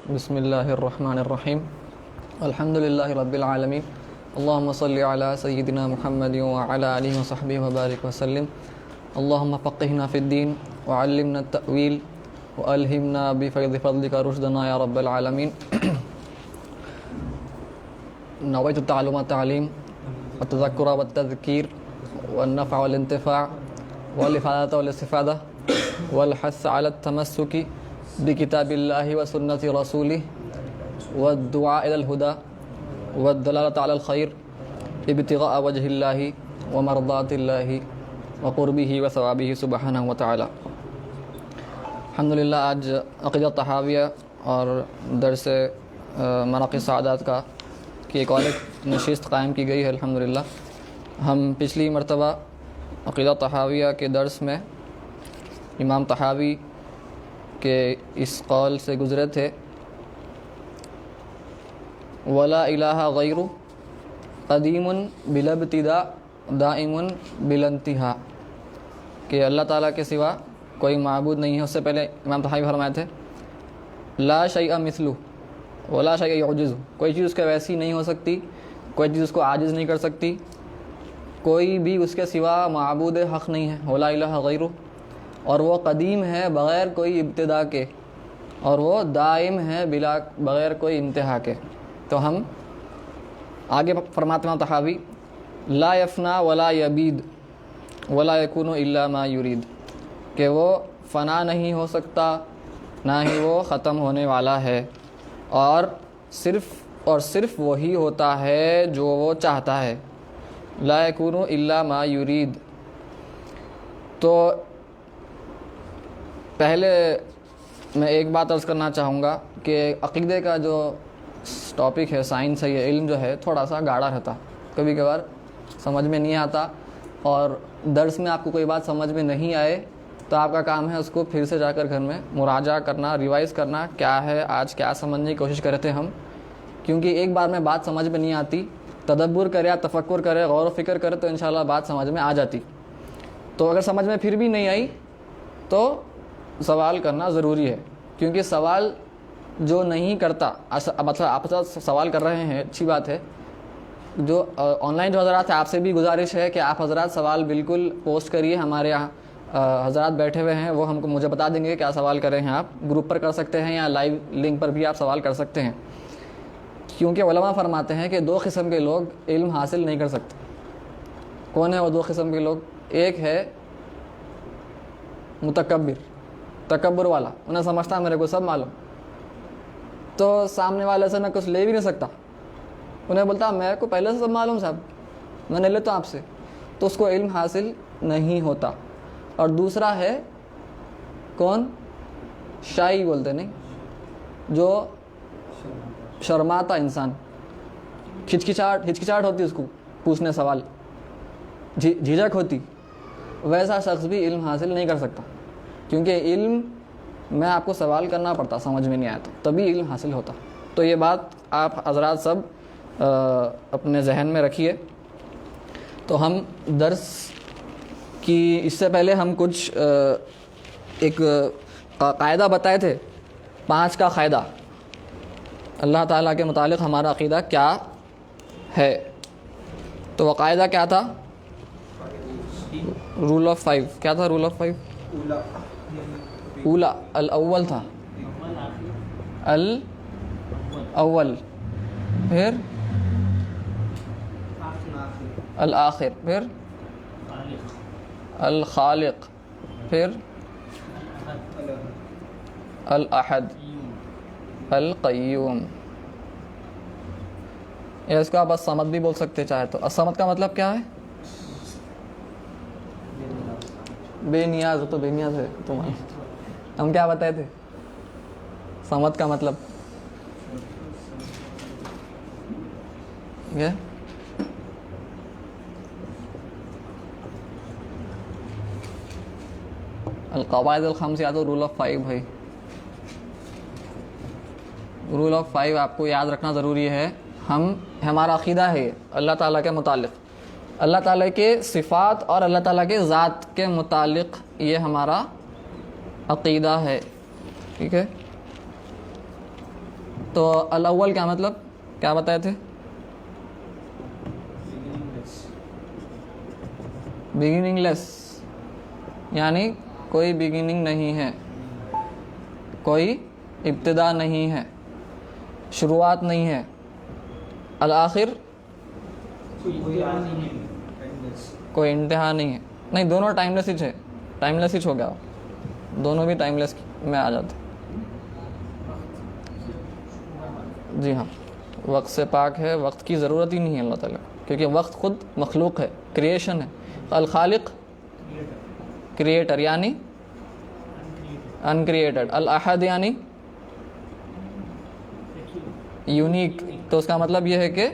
बिस्मिल्लाहिर्रहमानिर्रहीम अल्हम्दुलिल्लाहि रब्बिल आलमीन अल्लाहुम्मा सल्लि अला सय्यिदिना मुहम्मदिन व अला आलिहि व सहबिहि व बारिक व सल्लिम अल्लाहुम्मा फ़क़्क़िहना फ़िद्दीन व अल्लिमना तअवील व अल्हिमना बिफ़ैज़ि फ़ज़लिका रुश्दना या रब्बल आलमीन। नवैतु तअल्लुम व तअलीम व तज़क्कुर व तज़कीर व नफ़अ वल इंतिफ़ा वल इफ़ादत वल इस्तिफ़ादा वल हस्स अला तमस्सुकी बिकिताबिल्लाहि व सुन्नति रसूलिही व दुआ इलल हुदा व दलालत अलल खैर इब्तिग़ाअ वजहिल्लाहि व मर्दातिल्लाहि व क़ुर्बिही व सवाबिही सुब्हानहु व तआला। अल्हम्दुलिल्लाह, आज अक़ीदा तहाविया और दर्स मराक़िस सआदात का की एक और नशिस्त कायम की गई है। अल्हम्दुलिल्लाह, हम पिछली मरतबा अक़ीदा तहाविया के दर्स में इमाम तहावी के इस कौल से गुज़रे थे, वला इलाहा गैरु क़दीमुन बिलब्तिदा दाइमुन बिलंतिहा, कि अल्लाह ताला के सिवा कोई माबूद नहीं है। उससे पहले इमाम तहावी फरमाए थे, ला शैअ मिस्लु वला शैअ युअजिज़ु, कोई चीज़ उसके वैसी नहीं हो सकती, कोई चीज़ उसको आजिज़ नहीं कर सकती, कोई भी उसके सिवा माबूद हक़ नहीं है। वला इलाहा गैरु, और वो कदीम है बग़ैर कोई इब्तिदा के, और वो दाइम है बग़ैर कोई इंतहा के। तो हम आगे फरमाते हैं तहावी, ला यफ़ना वला यबीद वला यकूनु इल्ला मा युरीद, कि वो फ़ना नहीं हो सकता, ना ही वो ख़त्म होने वाला है, और सिर्फ़ वही होता है जो वो चाहता है। ला यकूनु इल्ला मा युरीद। तो पहले मैं एक बात अर्ज़ करना चाहूँगा कि अक़ीदे का जो टॉपिक है, साइंस है, ये इल्म जो है थोड़ा सा गाढ़ा रहता, कभी कभार समझ में नहीं आता, और दर्स में आपको कोई बात समझ में नहीं आए तो आपका काम है उसको फिर से जाकर घर में मुराजा करना, रिवाइज़ करना, क्या है आज क्या समझने की कोशिश कर रहे थे हम। क्योंकि एक बार में बात समझ में नहीं आती, तदब्बुर करे या तफक्कुर करे, गौर व फ़िक्र करे तो इंशाअल्लाह बात समझ में आ जाती। तो अगर समझ में फिर भी नहीं आई तो सवाल करना ज़रूरी है, क्योंकि सवाल जो नहीं करता, मतलब आप सवाल कर रहे हैं, अच्छी बात है। जो ऑनलाइन जो हज़रात है, आपसे भी गुजारिश है कि आप हज़रात सवाल बिल्कुल पोस्ट करिए। हमारे यहाँ हज़रात बैठे हुए हैं, वो हमको मुझे बता देंगे क्या सवाल कर रहे हैं। आप ग्रुप पर कर सकते हैं या लाइव लिंक पर भी आप सवाल कर सकते हैं, क्योंकि उलमा फरमाते हैं कि दो किस्म के लोग इल्म हासिल नहीं कर सकते। कौन है वो दो किस्म के लोग? एक है मुतकब्बिर, तकब्बुर वाला, उन्हें समझता मेरे को सब मालूम, तो सामने वाले से मैं कुछ ले भी नहीं सकता, उन्हें बोलता मेरे को पहले से सब मालूम साहब, मैं नहीं लेता आपसे, तो उसको इल्म हासिल नहीं होता। और दूसरा है कौन? शाई बोलते नहीं, जो शर्माता इंसान, हिचकिचाहट होती उसको पूछने सवाल, झिझक होती, वैसा शख्स भी इल्म हासिल नहीं कर सकता, क्योंकि इल्म में आपको सवाल करना पड़ता, समझ में नहीं आया तो तभी इल्म हासिल होता। तो ये बात आप हज़रात सब अपने जहन में रखिए। तो हम दर्स की इससे पहले हम कुछ एक कायदा बताए थे, 5 का क़ायदा, अल्लाह ताला के मुतालिक हमारा अक़ीदा क्या है। तो वह कायदा क्या था? Rule of 5। क्या था रूल ऑफ 5? ऊला अल अव्वल था, अल अव्वल, फिर अल आखिर, फिर अल खालिक, फिर अल अहद, अल क़य्यूम। या इसको आप असमद भी बोल सकते चाहे तो। असमद का मतलब क्या है? बेनियाज। तो बेनियाज है तुम्हारा। हम क्या बताए थे? समद का मतलब क्या? अल-क़वाइद अल-ख़म्स, या तो रूल ऑफ 5 भाई। रूल ऑफ 5 आपको याद रखना ज़रूरी है। हमारा अक़ीदा है अल्लाह ताला के मुतालिक, अल्लाह ताला के सिफ़ात और अल्लाह ताला के ज़ात के मुतालिक ये हमारा अक़ीदा है। ठीक है। तो अल अव्वल क्या मतलब, क्या बताए थे? बिगिनिंगलेस, यानी कोई बिगिनिंग नहीं है, कोई इब्तिदा नहीं है, शुरुआत नहीं है। अल आखिर, कोई इंतहा नहीं है। नहीं, दोनों टाइमलेस ही है, टाइमलेस ही हो गया, दोनों भी टाइमलेस में आ जाते। जी हाँ, वक्त से पाक है, वक्त की ज़रूरत ही नहीं है अल्लाह ताला, क्योंकि वक्त खुद मखलूक है, क्रिएशन है। अल खालिक क्रिएटर यानी अनक्रिएटेड। अल अहद यानी यूनिक, तो उसका मतलब यह है कि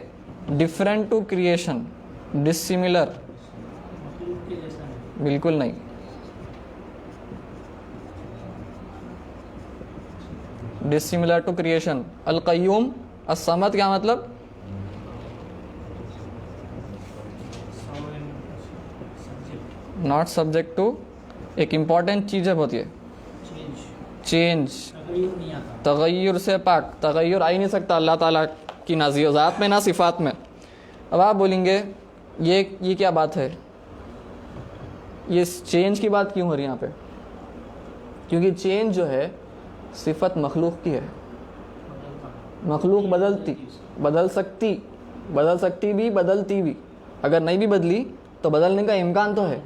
डिफरेंट टू क्रिएशन, डिसिमिलर, बिल्कुल नहीं। Dissimilar to creation. अल कय्यूम असमद क्या मतलब, नॉट सब्जेक्ट टू, एक इम्पॉर्टेंट चीज़ है बहुत ये, चेंज, तगय्युर से पाक, तगय्युर आ ही नहीं सकता अल्लाह ताला की ना ज़ात में ना सिफ़ात में। अब आप बोलेंगे ये क्या बात है, ये चेंज की बात क्यों हो रही है यहाँ पे? क्योंकि चेंज जो है सिफत मखलूक की है, मखलूक बदल सकती भी, बदलती भी। अगर नहीं भी बदली तो बदलने का इम्कान तो है,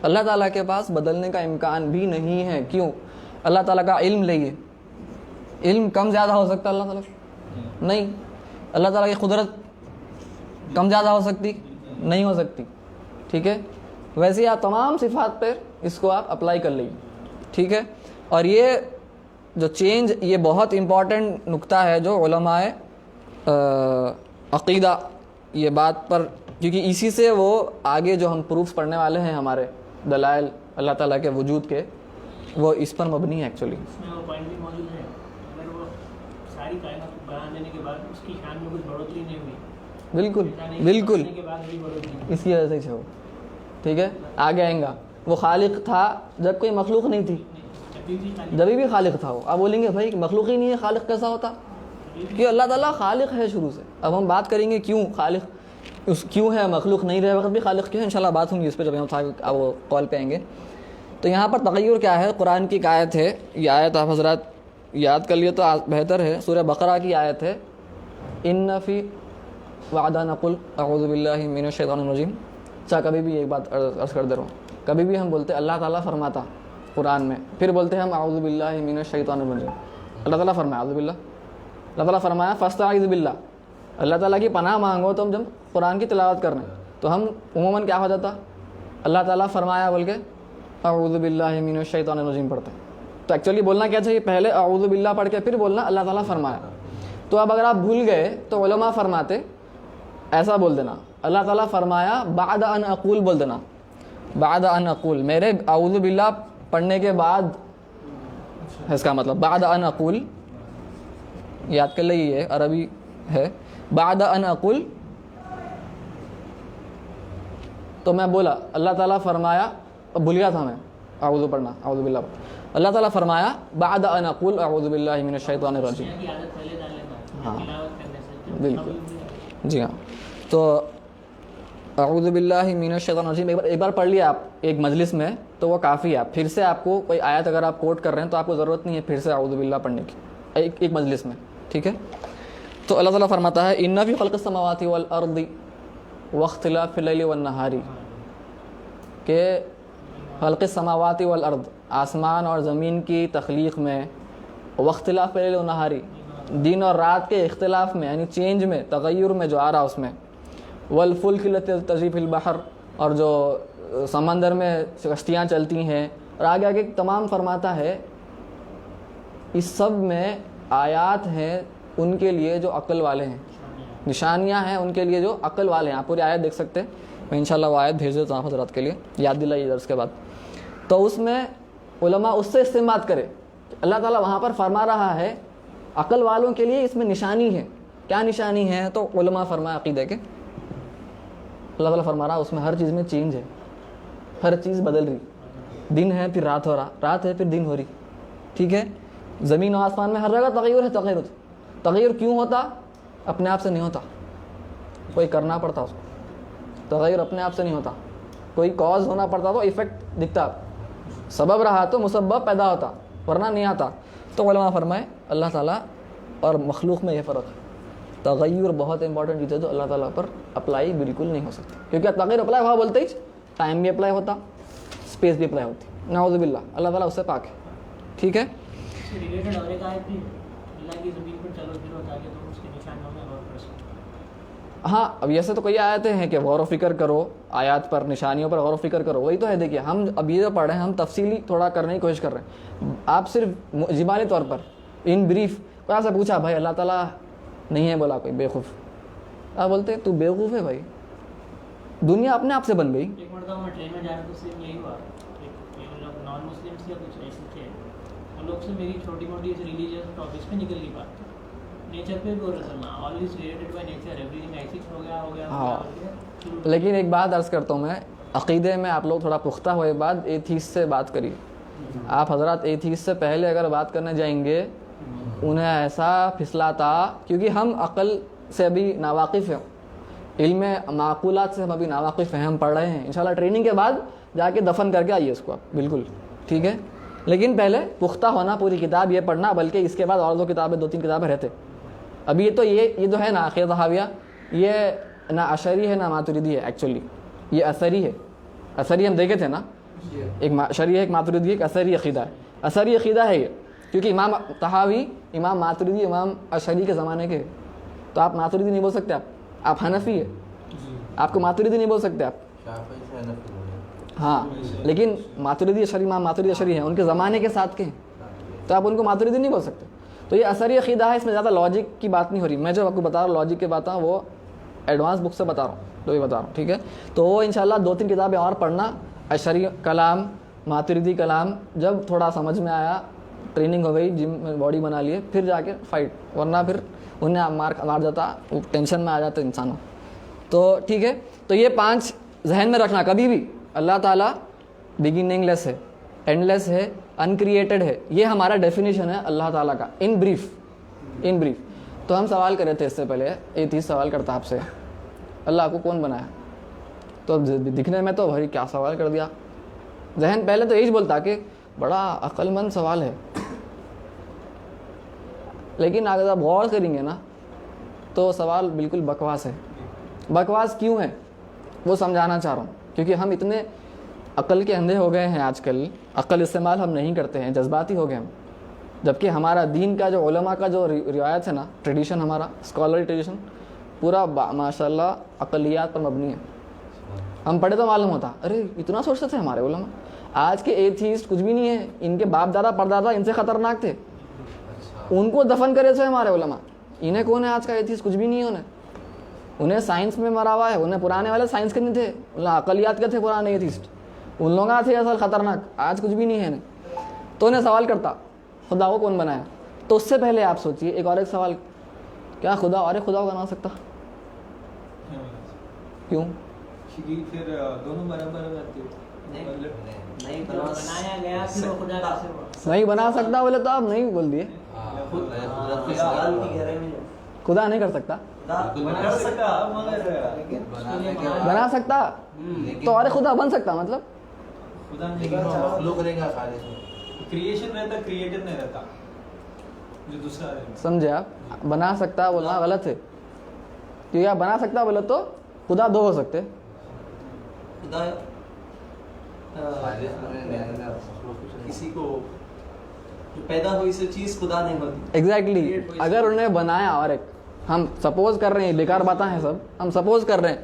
अल्लाह ताला के पास बदलने का इम्कान भी नहीं है। क्यों? अल्लाह ताला का इल्म लेंगे, इल्म कम ज़्यादा हो सकता है अल्लाह ताला का? नहीं। अल्लाह ताला की कुदरत कम ज़्यादा हो सकती? नहीं हो सकती। ठीक है, वैसे आप तमाम सिफात पर इसको आप अप्लाई कर लीजिए। ठीक है, और ये जो चेंज, ये बहुत इम्पॉर्टेंट नुक्ता है जो उलमाए अक़ीदा ये बात पर, क्योंकि इसी से वो आगे जो हम प्रूफ्स पढ़ने वाले हैं हमारे दलाइल अल्लाह ताला के वजूद के, वो इस पर मबनी है एक्चुअली। इसमें वो पॉइंट भी मौजूद है, अगर वो सारी कायनात को बना देने के बाद उसकी शान में कुछ बढ़ोतरी नहीं हुई, बिल्कुल इसी वजह से हो। ठीक है, आगे आएगा। वो खालिक था जब कोई मखलूक नहीं थी, जब भी खालिक था वो। आप बोलेंगे भाई मखलूक ही नहीं है, खालिक कैसा होता? कि अल्लाह ताला खालिक है शुरू से। अब हम बात करेंगे क्यों खालिक, क्यों है, मखलूक नहीं रहे वक्त भी खालिक क्यों है, इंशाल्लाह बात होंगी इस पर जब हम अब वो कॉल पे आएंगे। तो यहाँ पर तगय्युर क्या है, कुरान की एक आयत है, ये आयत आप हज़रात याद कर लिए तो बेहतर है, सूरह बकरा की आयत है, इन्ना फ़ी वादा नकुल अऊज़ु बिल्लाहि मिनश शैतानिर रजीम। अच्छा, कभी भी एक बात अर्ज़ कर दे रहा हूँ, कभी भी हम बोलते अल्लाह ताला फरमाता कुरान में, फिर बोलते हैं हम अऊज़ु बिल्लाहि मिनश शैतानिर रजीम। अल्लाह ताला फरमाया अऊज़ु बिल्लाह, अल्लाह ताला फरमाया फस्तईज़ बिल्लाह, अल्लाह ताला की पनाह मांगो। तो हम जब कुरान की तिलावत कर रहे हैं तो हम उमूमन क्या हो जाता, अल्लाह ताला फरमाया बोल के अऊज़ु बिल्लाहि मिनश शैतानिर रजीम पढ़ते हैं। तो एक्चुअली बोलना क्या चाहिए, पहले अऊज़ु बिल्लाह पढ़ के फिर बोलना अल्लाह ताला फरमाया। तो अब अगर आप भूल गए तो उलमा फरमाते ऐसा बोल देना, अल्लाह ताला फरमाया बाद अन अक़ूल बोल देना, बाद अन अक़ूल, मेरे अऊज़ु बिल्लाह पढ़ने के बाद है इसका मतलब, बाद अन अक़ूल याद कर लीजिए, ये अरबी है। बाद अन अक़ूल, तो मैं बोला अल्लाह ताला फरमाया, भूल गया था मैं अऊज़ु पढ़ना, अऊज़ु बिल्लाह, अल्लाह ताला फरमाया बाद अन अक़ूल अऊज़ु बिल्लाहि मिनश शैतानिर रजीम। हाँ बिल्कुल, जी हाँ। तो अऊज़ु बिल्लाहि मिनश शैतानिर रजीम एक बार पढ़ लिया आप एक मजलिस में तो वो काफ़ी है। आप फिर से, आपको कोई आयत अगर आप कोट कर रहे हैं तो आपको ज़रूरत नहीं है फिर से अऊज़ु बिल्लाह पढ़ने की, एक मजलिस में। ठीक है, तो अल्लाह ताला फरमाता है इन्ना फ़ी ख़ल्क़िस समावाति वल अर्दि वख्तिलाफ़िल लैलि वन नहारी, के ख़ल्क़िस समावाति वल अर्द, आसमान और ज़मीन की तख्लीक़ में, वख्तिलाफ़िल लैलि वन नहारी, दिन और रात के इख्तिलाफ़ में, यानी चेंज में, तगय्युर में जो आ रहा उसमें, वल फुल्क लती तजरी फ़िल बहर, और जो समंदर में कश्तियाँ चलती हैं, और आगे आगे तमाम फरमाता है इस सब में आयात हैं उनके लिए जो अक्ल वाले हैं, निशानियां हैं उनके लिए जो अक्ल वाले हैं। आप पूरी आयत देख सकते हैं, मैं इंशाल्लाह वो आयत भेज देता हूँ हज़रात के लिए, याद दिलाइए दर्स के बाद। तो उसमें उलमा उससे इस्तेमाल करे, अल्लाह ताला वहाँ पर फरमा रहा है अक्ल वालों के लिए इसमें निशानी है। क्या निशानी है? तो उलमा फरमाया अक़ीदे के, अल्लाह ताला फरमा रहा है उसमें हर चीज़ में चेंज है, हर चीज़ बदल रही, दिन है फिर रात हो रहा, रात है फिर दिन हो रही। ठीक है, ज़मीन और आसमान में हर जगह तग़य्युर है, तग़य्युर। तग़य्युर क्यों होता? अपने आप से नहीं होता, कोई करना पड़ता उसको। तग़य्युर अपने आप से नहीं होता, कोई कॉज होना पड़ता तो इफ़ेक्ट दिखता, सबब रहा तो मुसब्बब पैदा होता, वरना नहीं आता। तो उलमा फरमाए अल्लाह ताला और मखलूक में यह फ़र्क है। तग़य्युर बहुत इंपॉर्टेंट चीज़ है जो अल्लाह ताला पर अप्लाई बिल्कुल नहीं हो सकती, क्योंकि तग़य्युर अप्लाई हुआ बोलते ही टाइम भी अप्लाई होता, स्पेस भी अप्लाई होती। नाउज़ुबिल्लाह, अल्लाह ताला उससे पाक है। ठीक है, रिलेटेड और एक आयत भी अल्लाह की ज़मीन पर चलो फिरो ताकि तुम उसके निशानों में गौर कर सको। हाँ, अब ऐसे तो कई आयतें हैं कि गौर व फिक्र करो, आयत पर, निशानियों पर गौर व फिक्र करो। वही तो है, देखिए हम अब ये जो पढ़ रहे हैं हम तफसीली थोड़ा करने की कोशिश कर रहे हैं। आप सिर्फ जिमानी तौर पर इन ब्रीफ कोई आपसे पूछा भाई अल्लाह ताला नहीं है, बोला कोई बेवकूफ़, आप बोलते तू बेवकूफ़ है भाई, दुनिया अपने आप से बन गई। एक मरतबा मैं ट्रेन में जा रहा था, उससे यही हुआ, एक लोग नॉन मुस्लिम्स या कुछ ऐसे थे, उन लोग से मेरी छोटी मोटी रिलीजियस टॉपिक्स पे निकल गई बात। नेचर पे भी हो रहा था ना, all is related by nature, everything ऐसे हो गया। हाँ, लेकिन एक बात अर्ज़ करता हूँ मैं, अक़ीदे में आप लोग थोड़ा पुख्ता हुए बाद एथीस्ट से बात करिए। आप हज़रात एथीस्ट से पहले अगर बात करने जाएंगे उन्हें ऐसा फिसलाता, क्योंकि हम अक़ल से अभी नावाकिफ़ हैं, इल्म माक़ूलात से हम अभी नावाकिफ़ हैं, हम पढ़ रहे हैं। इंशाल्लाह ट्रेनिंग के बाद जाके दफन करके आइए इसको आप, बिल्कुल ठीक है। लेकिन पहले पुख्ता होना, पूरी किताब ये पढ़ना, बल्कि इसके बाद और 2 किताबें 2-3 किताबें रहते। अभी ये तो ये जो है ना आखिर तहाविया, ये ना अशरी है ना मातुरिदी है, एक्चुअली ये असरी है। असरी हम देखे थे ना, एक अशरी है, एक मातुरिदी है, एक असरी अक़ीदा है। असरी अक़ीदा है ये, क्योंकि इमाम तहावी, इमाम मातुरिदी, इमाम अशरी के ज़माने के। तो आप मातुरिदी नहीं बोल सकते, आप हनफी है, आपको मातुरिदी नहीं बोल सकते आप। हाँ, लेकिन मातुरिदी अशरी, इमाम मातुरिदी अशरी हैं, उनके ज़माने के साथ के हैं, तो आप उनको मातुरिदी नहीं बोल सकते। तो ये असरी अक़ीदा है, इसमें ज़्यादा लॉजिक की बात नहीं हो रही। मैं जो आपको बता रहा हूँ लॉजिक की बात है वो एडवांस बुक से बता रहा हूँ, तो ये बता रहा हूँ, ठीक है। तो वो इंशाल्लाह 2-3 किताबें और पढ़ना, अशरी कलाम, मातुरिदी कलाम, जब थोड़ा समझ में आया, ट्रेनिंग हो गई, जिम में बॉडी बना लिए, फिर जाके फाइट, वरना फिर उन्हें मार जाता, वो टेंशन में आ जाते इंसानों। तो ठीक है, तो ये 5 जहन में रखना कभी भी। अल्लाह ताला बिगिनिंगलेस है, एंडलेस है, अनक्रिएटेड है, ये हमारा डेफिनेशन है अल्लाह ताला का, इन ब्रीफ। तो हम सवाल कर रहे थे इससे पहले, एथीस्ट सवाल करता आपसे अल्लाह को कौन बनाया, तो दिखने में तो भाई क्या सवाल कर दिया, जहन पहले तो यही बोलता कि बड़ा अक्लमंद सवाल है। लेकिन अगर आप गौर करेंगे ना तो सवाल बिल्कुल बकवास है। बकवास क्यों है वो समझाना चाह रहा हूँ, क्योंकि हम इतने अक्ल के अंधे हो गए हैं आजकल, अक्ल इस्तेमाल हम नहीं करते हैं, जज्बाती हो गए हम। जबकि हमारा दीन का जो उलमा का जो रिवायत है ना, ट्रेडिशन, हमारा स्कॉलरी ट्रेडिशन पूरा माशाल्लाह अक़लियात पर मबनी है। हम पढ़े तो मालूम होता, अरे इतना सोचते थे हमारे उलमा। आज के एथीस्ट कुछ भी नहीं है, इनके बाप दादा परदादा इनसे ख़तरनाक थे, उनको दफन करे थे हमारे उलमा। इन्हें कौन है आज का एथीस्ट, कुछ भी नहीं है उन्हें साइंस में मरा हुआ है। उन्हें पुराने वाले साइंस के नहीं थे, अक़लियात के थे पुराने एथीस्ट, उन लोग थे असल ख़तरनाक। आज कुछ भी नहीं है इन्हें। तो उन्हें सवाल करता खुदा को कौन बनाया, तो उससे पहले आप सोचिए एक सवाल, क्या खुदा और एक खुदा को बना सकता? क्यों? फिर दोनों बराबर रहते नहीं बनाया गया, फिर वो खुदा कैसे हुआ? नहीं बना सकता बोले तो आप नहीं बोल दिए, खुदा नहीं कर सकता, बना सकता तो और खुदा बन सकता, मतलब खुदा नहीं, क्रिएशन रहता, क्रिएटर नहीं रहता, जो दूसरा है। समझे आप? बना सकता बोलना गलत है, क्योंकि आप बना सकता बोले तो खुदा 2 हो सकते। खुदा किसी को जो पैदा हुई से चीज खुदा नहीं होती। एग्जैक्टली अगर उन्हें बनाया और एक, हम सपोज कर रहे हैं, बेकार बातें हैं सब, हम सपोज कर रहे हैं,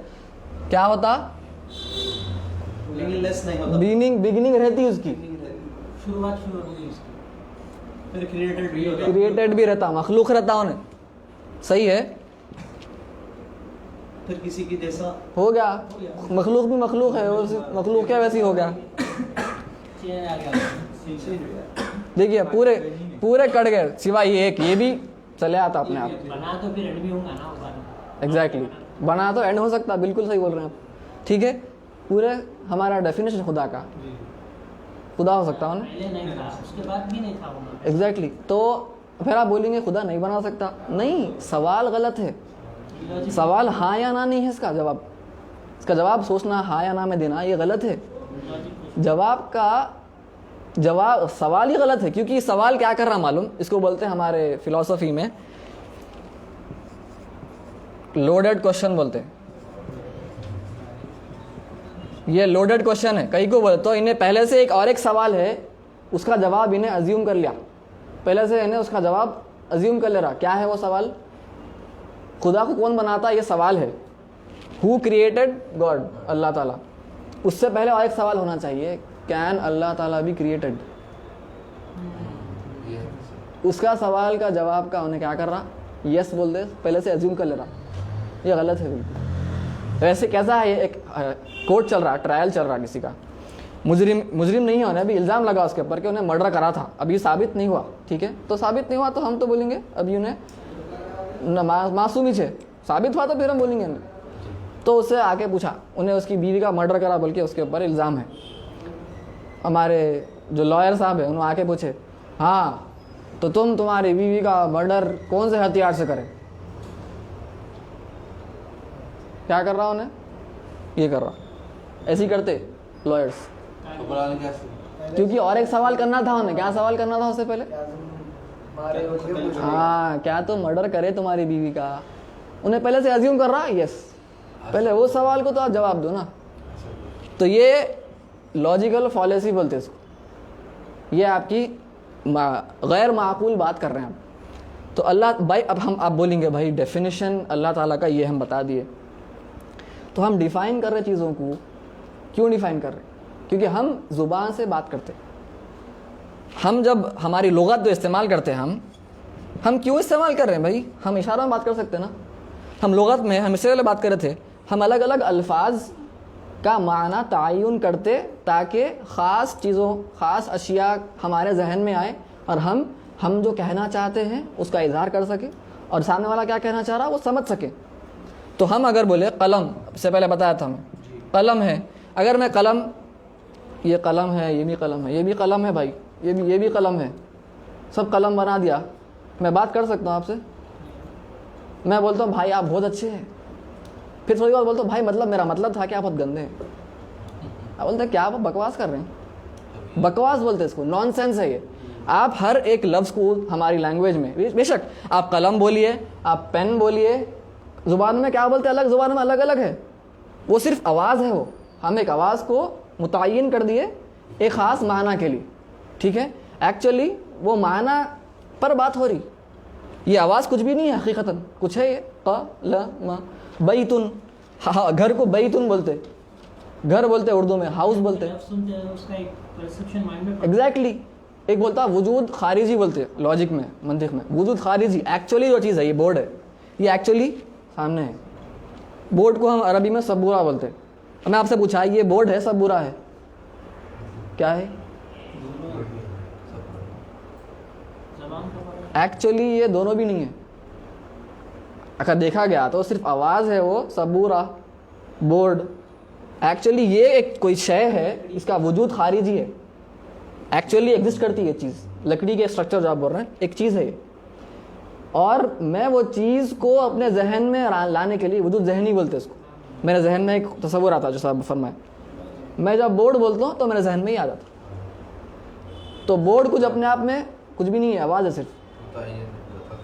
क्या होता? बिगिनिंगलेस नहीं होता, बिगिनिंग रहती उसकी, शुरुआत शुरू होगी इसकी, फिर क्रिएटेड भी रहता, मखलूक रहता उन्हें, सही है, फिर किसी की जैसा हो गया। मखलूक भी मखलूक है, मखलूक क्या वैसी हो गया। चेंज आ गया। देखिए पूरे कट गए सिवाय ये एक, ये भी चले आता अपने आप। बना तो फिर एंड भी होगा ना वो बात। एग्जैक्टली बना तो एंड हो सकता, बिल्कुल सही बोल रहे हैं आप, ठीक है। पूरे हमारा डेफिनेशन खुदा का, खुदा हो सकता है ना, पहले नहीं था, उसके बाद भी नहीं था वो। एग्जैक्टली। तो फिर आप बोलेंगे खुदा नहीं बना सकता, नहीं, सवाल गलत है। सवाल हाँ या ना नहीं है इसका जवाब। इसका जवाब सोचना हाँ या ना में देना ये गलत है। जवाब सवाल ही गलत है, क्योंकि सवाल क्या कर रहा मालूम, इसको बोलते हैं हमारे फिलॉसफी में लोडेड क्वेश्चन बोलते हैं। ये लोडेड क्वेश्चन है। कई को बोले तो इन्हें पहले से एक सवाल है, उसका जवाब इन्हें अज्यूम कर लिया, पहले से इन्हें उसका जवाब अज्यूम कर ले रहा। क्या है वो सवाल? खुदा को कौन बनाता, ये सवाल है। हु क्रिएटेड गॉड, अल्लाह ताला। उससे पहले और एक सवाल होना चाहिए, कैन अल्लाह ताला बी क्रिएटेड। उसका सवाल का जवाब का उन्हें क्या कर रहा, यस बोल दे, पहले से अज्यूम कर ले रहा। ये गलत है बिल्कुल। वैसे कैसा है, ये एक कोर्ट चल रहा, ट्रायल चल रहा किसी का, मुजरिम नहीं है, उन्हें अभी इल्ज़ाम लगा उसके ऊपर कि उन्हें मर्डर करा था, अभी साबित नहीं हुआ। ठीक है, तो साबित नहीं हुआ तो हम तो बोलेंगे अभी उन्हें मासूम ही छे, साबित हुआ तो फिर हम बोलेंगे नहीं। तो उससे आके पूछा, उन्हें उसकी बीवी का मर्डर करा बोल के उसके ऊपर इल्ज़ाम है। हमारे जो लॉयर साहब है उन्होंने आके पूछे, हाँ तो तुम्हारी बीवी का मर्डर कौन से हथियार से करें? क्या कर रहा उन्हें, ये कर रहा, ऐसे ही करते लॉयर्स। क्योंकि और एक सवाल करना था उन्हें। क्या सवाल करना था उससे पहले? हाँ, क्या तो मर्डर करे तुम्हारी बीवी का? उन्हें पहले से अज्यूम कर रहा, यस, पहले वो सवाल को तो आप जवाब दो ना। तो ये लॉजिकल फॉलेसी बोलते इसको। ये आपकी गैर माकूल बात कर रहे हैं आप। तो अल्लाह भाई, अब आप बोलेंगे भाई डेफिनेशन अल्लाह ताला का ये हम बता दिए, तो हम डिफ़ाइन कर रहे चीज़ों को। क्यों डिफ़ाइन कर रहे? क्योंकि हम ज़ुबान से बात करते, हम जब हमारी लुग़त जो इस्तेमाल करते हैं, हम क्यों इस्तेमाल कर रहे हैं भाई? हम इशारों में बात कर सकते ना। हम लुग़त में, हम इससे पहले बात कर रहे थे, हम अलग अलग अल्फाज का माना तयन करते ताकि ख़ास चीज़ों, ख़ास अशिया हमारे जहन में आए और हम जो कहना चाहते हैं उसका इजहार कर सके और सामने वाला क्या कहना चाह रहा है वो समझ सके। तो हम अगर बोले कलम, से पहले बताया था हमें, कलम है, अगर मैं कलम, ये कलम है, ये भी कलम है, ये भी कलम है भाई, ये भी कलम है, सब कलम बना दिया, मैं बात कर सकता हूँ आपसे? मैं बोलता हूँ भाई आप बहुत अच्छे हैं, फिर थोड़ी बार बोलता हूँ भाई मतलब मेरा मतलब था कि आप बहुत गंदे हैं। आप बोलते हैं क्या आप बकवास कर रहे हैं? बकवास बोलते हैं इसको, नॉनसेंस है ये। आप हर एक लफ्ज़ को हमारी लैंग्वेज में, बेशक आप कलम बोलिए, आप पेन बोलिए, ज़ुबान में क्या बोलते हैं अलग, ज़ुबान में अलग अलग है। वो सिर्फ आवाज़ है, वो हम एक आवाज़ को मुतय्यन कर दिए एक ख़ास माना के लिए। ठीक है, एक्चुअली वो माना पर बात हो रही, ये आवाज़ कुछ भी नहीं है हकीकतन, कुछ है ये क़लम बैतुन, हाँ, घर को बैतुन बोलते, घर बोलते उर्दू में, हाउस बोलते। एग्जैक्टली, एक बोलता वजूद खारिजी बोलते लॉजिक में, मंतिक में, वजूद खारिजी। एक्चुअली जो चीज़ है, ये बोर्ड है, ये एक्चुअली सामने है। बोर्ड को हम अरबी में सबूरा बोलते हैं। मैं आपसे पूछा ये बोर्ड है सबूरा है, क्या है? एक्चुअली ये दोनों भी नहीं है। अगर देखा गया तो सिर्फ आवाज़ है वो सबूरा, बोर्ड। एक्चुअली ये एक कोई शय है, इसका वजूद खारिजी है, एक्चुअली एग्जिस्ट करती है चीज़। लकड़ी के स्ट्रक्चर जो आप बोल रहे हैं, एक चीज़ है ये, और मैं वो चीज़ को अपने जहन में लाने के लिए, वजूद जहनी बोलते इसको। मेरे जहन में एक तस्वुर आता, जो साहब फरमाए, मैं जब बोर्ड बोलता हूँ तो मेरे जहन में ही आ जाता। तो बोर्ड कुछ अपने आप में कुछ भी नहीं है, आवाज़ है सिर्फ।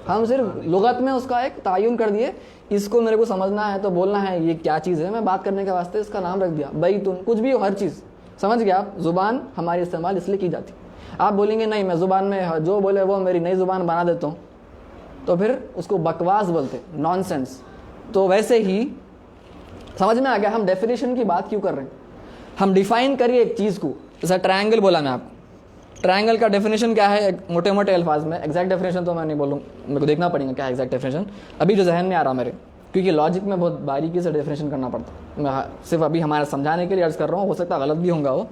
हम सिर्फ लुगत में उसका एक तयन कर दिए, इसको मेरे को समझना है तो बोलना है ये क्या चीज़ है, मैं बात करने के वास्ते इसका नाम रख दिया बैतुन। कुछ भी हो, हर चीज़ समझ गया आप। ज़ुबान हमारी इस्तेमाल इसलिए की जाती। आप बोलेंगे नहीं मैं ज़ुबान में जो बोले वो मेरी नई ज़ुबान बना देता हूँ, तो फिर उसको बकवास बोलते, नॉनसेंस। तो वैसे ही समझ में आ गया हम डेफिनेशन की बात क्यों कर रहे हैं। हम डिफ़ाइन करिए एक चीज़ को, जैसा ट्रायंगल बोला मैं आपको, ट्रायंगल का डेफिनेशन क्या है, मोटे मोटे अल्फाज में। एग्जैक्ट डेफिनेशन तो मैं नहीं बोलूँ, मेरे को देखना पड़ेगा क्या है एग्जैक्ट डेफिनेशन, अभी जो जहन में आ रहा मेरे, क्योंकि लॉजिक में बहुत बारीकी से डेफिनेशन करना पड़ता। मैं सिर्फ अभी हमारे समझाने के लिए अर्ज कर रहा हूँ, हो सकता है गलत भी होगा वो।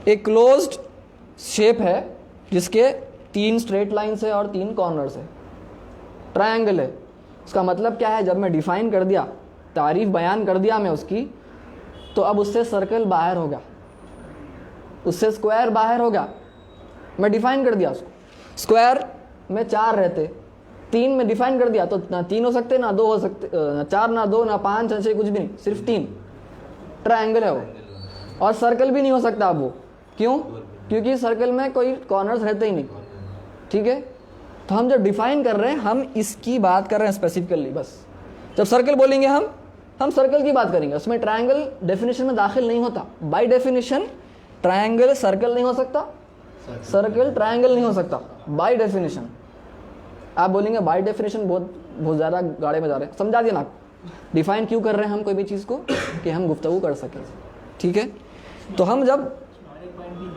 एक क्लोज्ड शेप है जिसके 3 स्ट्रेट लाइन्स है और 3 कॉर्नर्स है, ट्रायंगल है। उसका मतलब क्या है, जब मैं डिफ़ाइन कर दिया, तारीफ बयान कर दिया मैं उसकी, तो अब उससे सर्कल बाहर होगा, उससे स्क्वायर बाहर होगा। मैं डिफ़ाइन कर दिया उसको, स्क्वायर में 4 रहते, 3 में डिफाइन कर दिया तो ना 3 हो सकते ना 2 हो सकते, ना 4 ना 2 ना 5 ना 6 कुछ भी नहीं, सिर्फ 3 ट्रायंगल है वो। और सर्कल भी नहीं हो सकता अब वो, क्यों? क्योंकि सर्कल में कोई कॉर्नर्स रहते ही नहीं, ठीक है। तो हम जब डिफाइन कर रहे हैं हम इसकी बात कर रहे हैं स्पेसिफिकली, बस जब सर्कल बोलेंगे हम सर्कल की बात करेंगे, उसमें ट्रायंगल डेफिनेशन में दाखिल नहीं होता। बाय डेफिनेशन ट्रायंगल सर्कल नहीं हो सकता, सर्कल ट्रायंगल नहीं हो सकता बाय डेफिनेशन। आप बोलेंगे बाय डेफिनेशन बहुत ज़्यादा गाड़े में जा रहे हैं, समझा दिया ना। डिफाइन क्यों कर रहे हैं हम कोई भी चीज़ को, कि हम गुफ्तगू कर सकें, ठीक है। तो हम जब हमारे पॉइंट भी है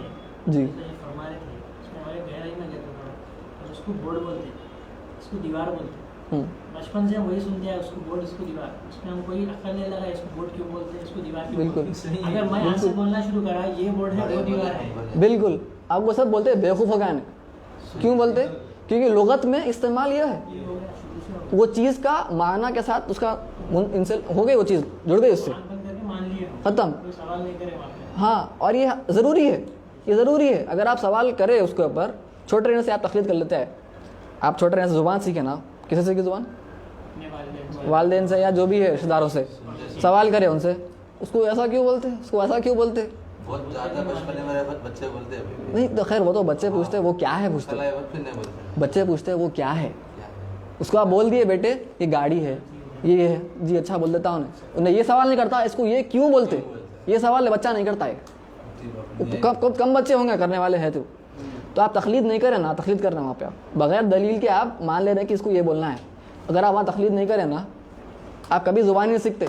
जी हमारे थे, उसमें हमारे गहराई में गए तो उसको बोर्ड बोलते हैं, उसको दीवार बोलते हैं। बचपन से हम वही सुनते हैं, उसको बोर्ड उसको दीवार, उसमें हम कोई अक्ल नहीं लगा इसको बोर्ड क्यों बोलते हैं, इसको दीवार क्यों बिल्कुल बोलते हैं। अगर मैं आज से बोलना शुरू करा ये बोर्ड है वो दीवार है, बिल्कुल आप वो सब बोलते हैं, बेवकूफ़ हो गए। क्यों बोलते? क्योंकि लुगत में इस्तेमाल यह है, ये हो गया शुरू से हो गया। वो चीज़ का माना के साथ उसका इनसे हो गई, वो चीज़ जुड़ गई उससे, मान बंद करके मान लिए हम, ख़त्म। कोई सवाल नहीं करे वहाँ पे। हाँ, और ये ज़रूरी है, ये ज़रूरी है। अगर आप सवाल करें उसके ऊपर, छोटे रहने से आप तकलीद कर लेते हैं। आप छोटे रहने से ज़ुबान सीखे ना, किसी से की ज़ुबान, अपने वालिदैन से। वालदेन से या जो भी है रिश्तेदारों से, सवाल करें उनसे, उसको ऐसा क्यों बोलते, उसको ऐसा क्यों बोलते। बहुत ज़्यादा बचपन में बच्चे बोलते हैं अभी भी। नहीं तो खैर वो तो बच्चे पूछते हैं वो क्या है, पूछते कल आए वक्त फिर नहीं बोलते। बच्चे पूछते हैं वो क्या है। क्या है? उसको आप बोल दिए बेटे ये गाड़ी है, ये है जी, अच्छा बोल देता उन्हें ये सवाल नहीं करता इसको ये क्यों बोलते, ये सवाल बच्चा नहीं करता है। कम बच्चे होंगे करने वाले हैं तो आप तकलीद नहीं करें ना, तकलीद करना वहाँ पे आप बगैर दलील के आप मान ले रहे हैं कि इसको ये बोलना है। अगर आप वहाँ तकलीद नहीं करें ना, आप कभी ज़ुबान नहीं सीखते,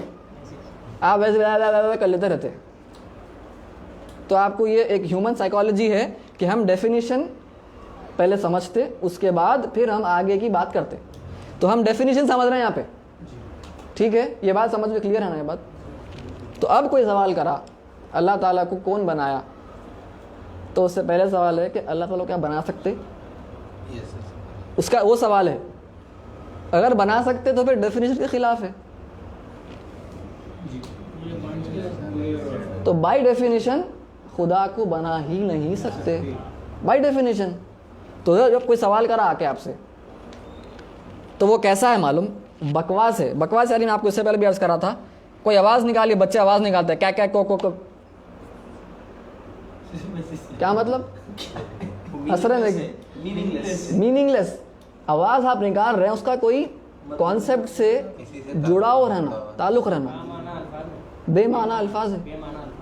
आप वैसे कर लेते रहते। तो आपको ये एक ह्यूमन साइकोलॉजी है कि हम डेफिनेशन पहले समझते, उसके बाद फिर हम आगे की बात करते। तो हम डेफिनेशन समझ रहे हैं यहाँ पे, ठीक है, ये बात समझ में क्लियर है ना ये बात। तो अब कोई सवाल करा अल्लाह ताला को कौन बनाया, तो उससे पहले सवाल है कि अल्लाह ताला को क्या बना सकते, उसका वो सवाल है। अगर बना सकते तो फिर डेफिनेशन के खिलाफ है। तो बाय डेफिनेशन खुदा को बना ही नहीं सकते, बाय डेफिनेशन। तो जब कोई सवाल करा आके आपसे, तो वो कैसा है मालूम, बकवास है। बकवास यानी मैं आपको इससे पहले भी अर्ज करा था, कोई आवाज़ निकालिए, बच्चे आवाज़ निकालते हैं क्या क्या को क्या मतलब, असर है मीनिंगलेस आवाज़ आप निकाल रहे हैं, उसका कोई कॉन्सेप्ट से जुड़ाव रहना, ताल्लुक़ रहना, बेमाना अल्फाज है।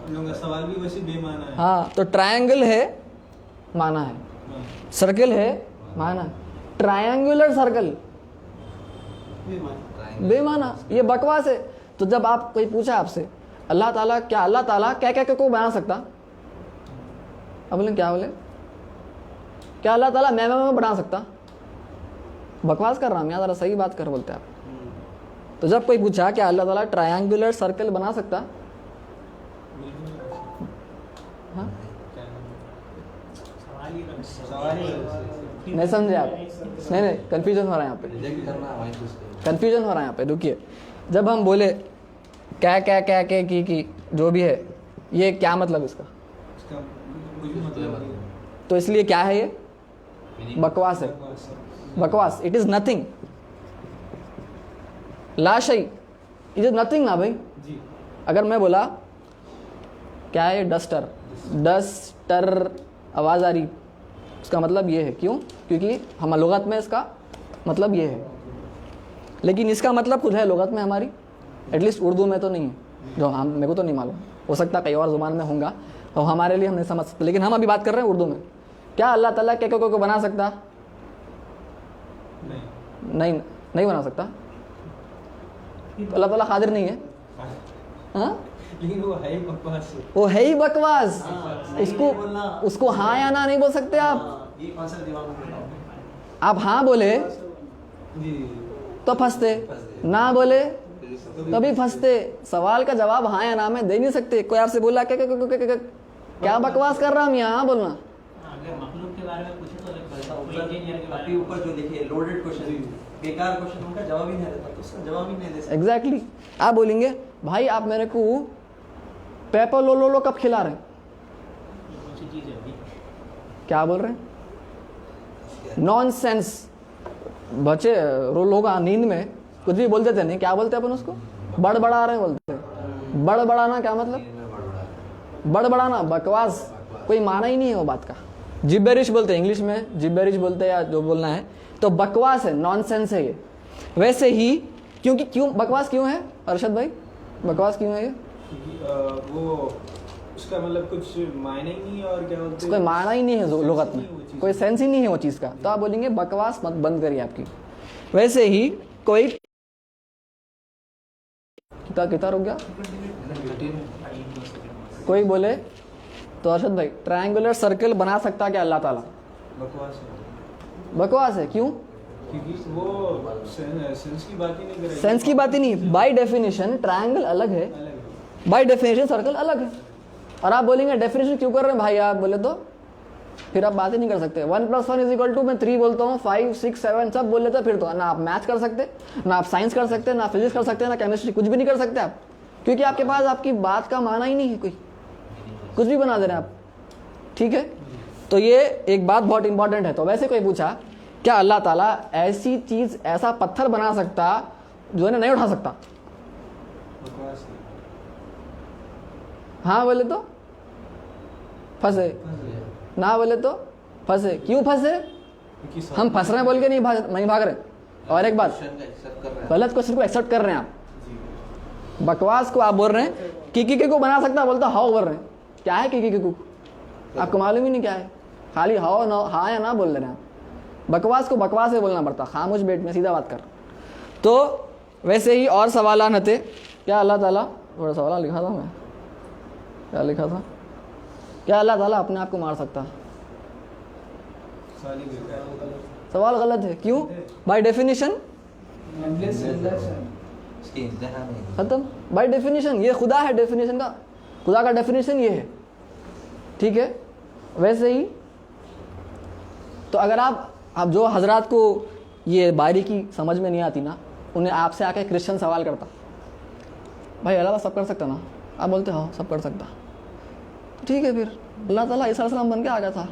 लोगों का सवाल भी वैसे बेमाना है। हाँ, तो ट्रायंगल है माना है, सर्कल है माना है, ट्रायंगुलर सर्कल बेमाना, ये बकवास है। तो जब आप कोई पूछा आपसे अल्लाह ताला क्या क्या को बना सकता, अब बोले क्या, बोले क्या अल्लाह ताला मैं बना सकता, बकवास कर रहा हूँ यार, ज़रा सही बात कर बोलते आप। तो जब कोई पूछा क्या अल्लाह ताला ट्रायंगुलर सर्कल बना सकता, हाँ नहीं समझे आप, नहीं कंफ्यूजन हो रहा है यहाँ पे, रिजेक्ट करना वहीं से। कंफ्यूजन हो रहा है यहाँ पे। रुकिए, जब हम बोले क्या की जो भी है, ये क्या मतलब इसका, इसका कुछ भी मतलब नहीं है। तो इसलिए क्या है ये, Meaning- बकवास है, बकवास। इट इज़ नथिंग, ला शई, इट इज़ नथिंग ना भाई। जी अगर मैं बोला क्या है डस्टर आवाज़ आ रही, उसका मतलब ये है, क्यों, क्योंकि हम लुगत में इसका मतलब ये है, लेकिन इसका मतलब खुद है लुगत में हमारी, एटलीस्ट उर्दू में तो नहीं है, जो हम मेरे को तो नहीं मालूम, हो सकता है कई और ज़ुबान में होगा और हमारे लिए हम नहीं समझ सकते, लेकिन हम अभी बात कर रहे हैं उर्दू में। क्या अल्लाह ताला क्या को बना सकता, नहीं बना सकता, तो अल्लाह ताला कादिर नहीं है, हाँ लेकिन वो है ही बकवास। वो है ही बकवास। नहीं उसको बोलना। उसको हाँ या ना नहीं बोल सकते आप। ये कॉन्सेप्ट दिमाग में रखना। आप हाँ बोले जी तो फंसते, ना बोले तभी फंसते। सवाल का जवाब हाँ या ना में दे नहीं सकते। कोई आपसे बोला क्या बकवास कर रहा हूँ यहाँ बोलना, अगर मखलूक के बारे में पूछे तो अलग बात है, कोई इंजीनियर के बारे अभी में ऊपर जो लिखे लोडेड क्वेश्चन, बेकार क्वेश्चन, उनका जवाब ही नहीं रहता, तो उसका जवाब ही नहीं दे सकते। एग्जैक्टली। आप बोलेंगे भाई आप मेरे को पेपर लो कब खिला रहे हैं, कौन सी चीज़ है अभी। क्या बोल रहे हैं, नॉनसेंस। बच्चे लोग नींद में कुछ भी बोलते थे, नहीं क्या बोलते अपन उसको, बड़बड़ा रहे बोलते हैं। बड़बड़ाना क्या मतलब, नींद में बड़बड़ा बड़बड़ाना बकवास, कोई माना ही नहीं है वो बात का। जिब्बेरिश बोलते हैं इंग्लिश में, जिब्बेरिश बोलते हैं या जो बोलना है, तो बकवास है, नॉनसेंस है ये। वैसे ही क्योंकि क्यों बकवास क्यों है अरशद भाई, बकवास क्यों है ये? क्योंकि वो उसका मतलब कुछ मायने ही नहीं है, और क्या बोलते हैं, कोई माना ही नहीं है लुगत में, नहीं वो चीज़। कोई सेंस ही नहीं है वो चीज़ का, तो आप बोलेंगे बकवास मत बंद करिए आपकी। वैसे ही कोई कितना रुक गया, कोई बोले तो अरशद भाई ट्रायंगुलर सर्कल बना सकता क्या अल्लाह ताला? बकवास है, बकवास है, क्यों? क्योंकि वो सेंस की बात ही नहीं करेगी। सेंस की बात ही नहीं, बाय डेफिनेशन ट्रायंगल अलग है, अलग है। बाय डेफिनेशन सर्कल अलग है। और आप बोलेंगे डेफिनेशन क्यों कर रहे हैं भाई आप, बोले तो फिर आप बात ही नहीं कर सकते। 1+1 = मैं 3 बोलता हूँ, 5, 6, 7 सब बोल लेते, फिर तो ना आप मैथ कर सकते, ना आप साइंस कर सकते, ना फिजिक्स कर सकते, ना केमिस्ट्री, कुछ भी नहीं कर सकते आप, क्योंकि आपके पास आपकी बात का माना ही नहीं है, कोई कुछ भी बना दे रहे हैं आप। ठीक है, तो ये एक बात बहुत इंपॉर्टेंट है। तो वैसे कोई पूछा क्या अल्लाह ताला ऐसी चीज, ऐसा पत्थर बना सकता जो इन्हें नहीं उठा सकता? बकवास है। हाँ बोले तो फंसे, ना बोले तो फंसे। क्यों फंसे? क्योंकि हम फंस रहे हैं बोल के नहीं भाग रहे। और एक बात, क्वेश्चन का एक्सेप्ट कर रहे हैं। गलत क्वेश्चन को एक्सेप्ट कर रहे हैं आप, बकवास को आप बोल रहे हैं किकी को बना सकता, बोलता हाउ बोल रहे हैं। क्या है किकी को, आपको मालूम ही नहीं क्या है, खाली हाओ ना, हाँ या ना बोल रहे हैं आप। बकवास को बकवास से बोलना पड़ता, खामोश बैठ में सीधा बात कर। तो वैसे ही और सवाल थे क्या अल्लाह ताला, थोड़ा सवाल लिखा था मैं, क्या लिखा था, क्या अल्लाह ताला अपने आप को मार सकता? साली बेकार है। सवाल गलत है, क्यों? बाय डेफिनेशन इसकी इंतहा नहीं। खत्म, बाय डेफिनेशन ये खुदा है, डेफिनेशन का, खुदा का डेफिनेशन ये है। ठीक है, वैसे ही तो अगर आप जो हजरात को ये बारीकी समझ में नहीं आती ना, उन्हें आपसे आके क्रिश्चियन सवाल करता, भाई अल्लाह सब कर सकता ना, आप बोलते हाँ सब कर सकता, ठीक है, फिर अल्लाह ताला ईसा अलैहिस्सलाम बन के आ गया था,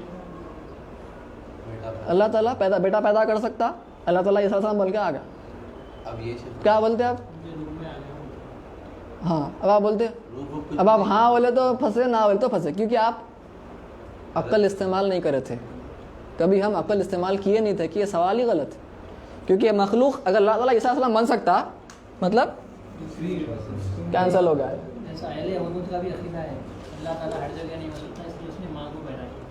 अल्लाह ताला बेटा पैदा कर सकता, अल्लाह ताला ईसा अलैहिस्सलाम बन के आ गया। अब ये शब्द क्या बोलते आप? हाँ, अब आप बोलते, अब आप हाँ बोले तो फंसे, ना बोले तो फंसे, क्योंकि आप अक्ल इस्तेमाल नहीं करे थे, कभी हम अक्ल इस्तेमाल किए नहीं थे, कि ये सवाल ही गलत है। क्योंकि मखलूक अगर अल्लाह ताला ईसा अलैहिस्सलाम बन सकता, मतलब कैंसिल हो गया है। ऐसा अहले हुदूद का भी अकीदा है, अल्लाह ताला हर जगह नहीं हो सकता, इसलिए उसने माँ को पैदा किया।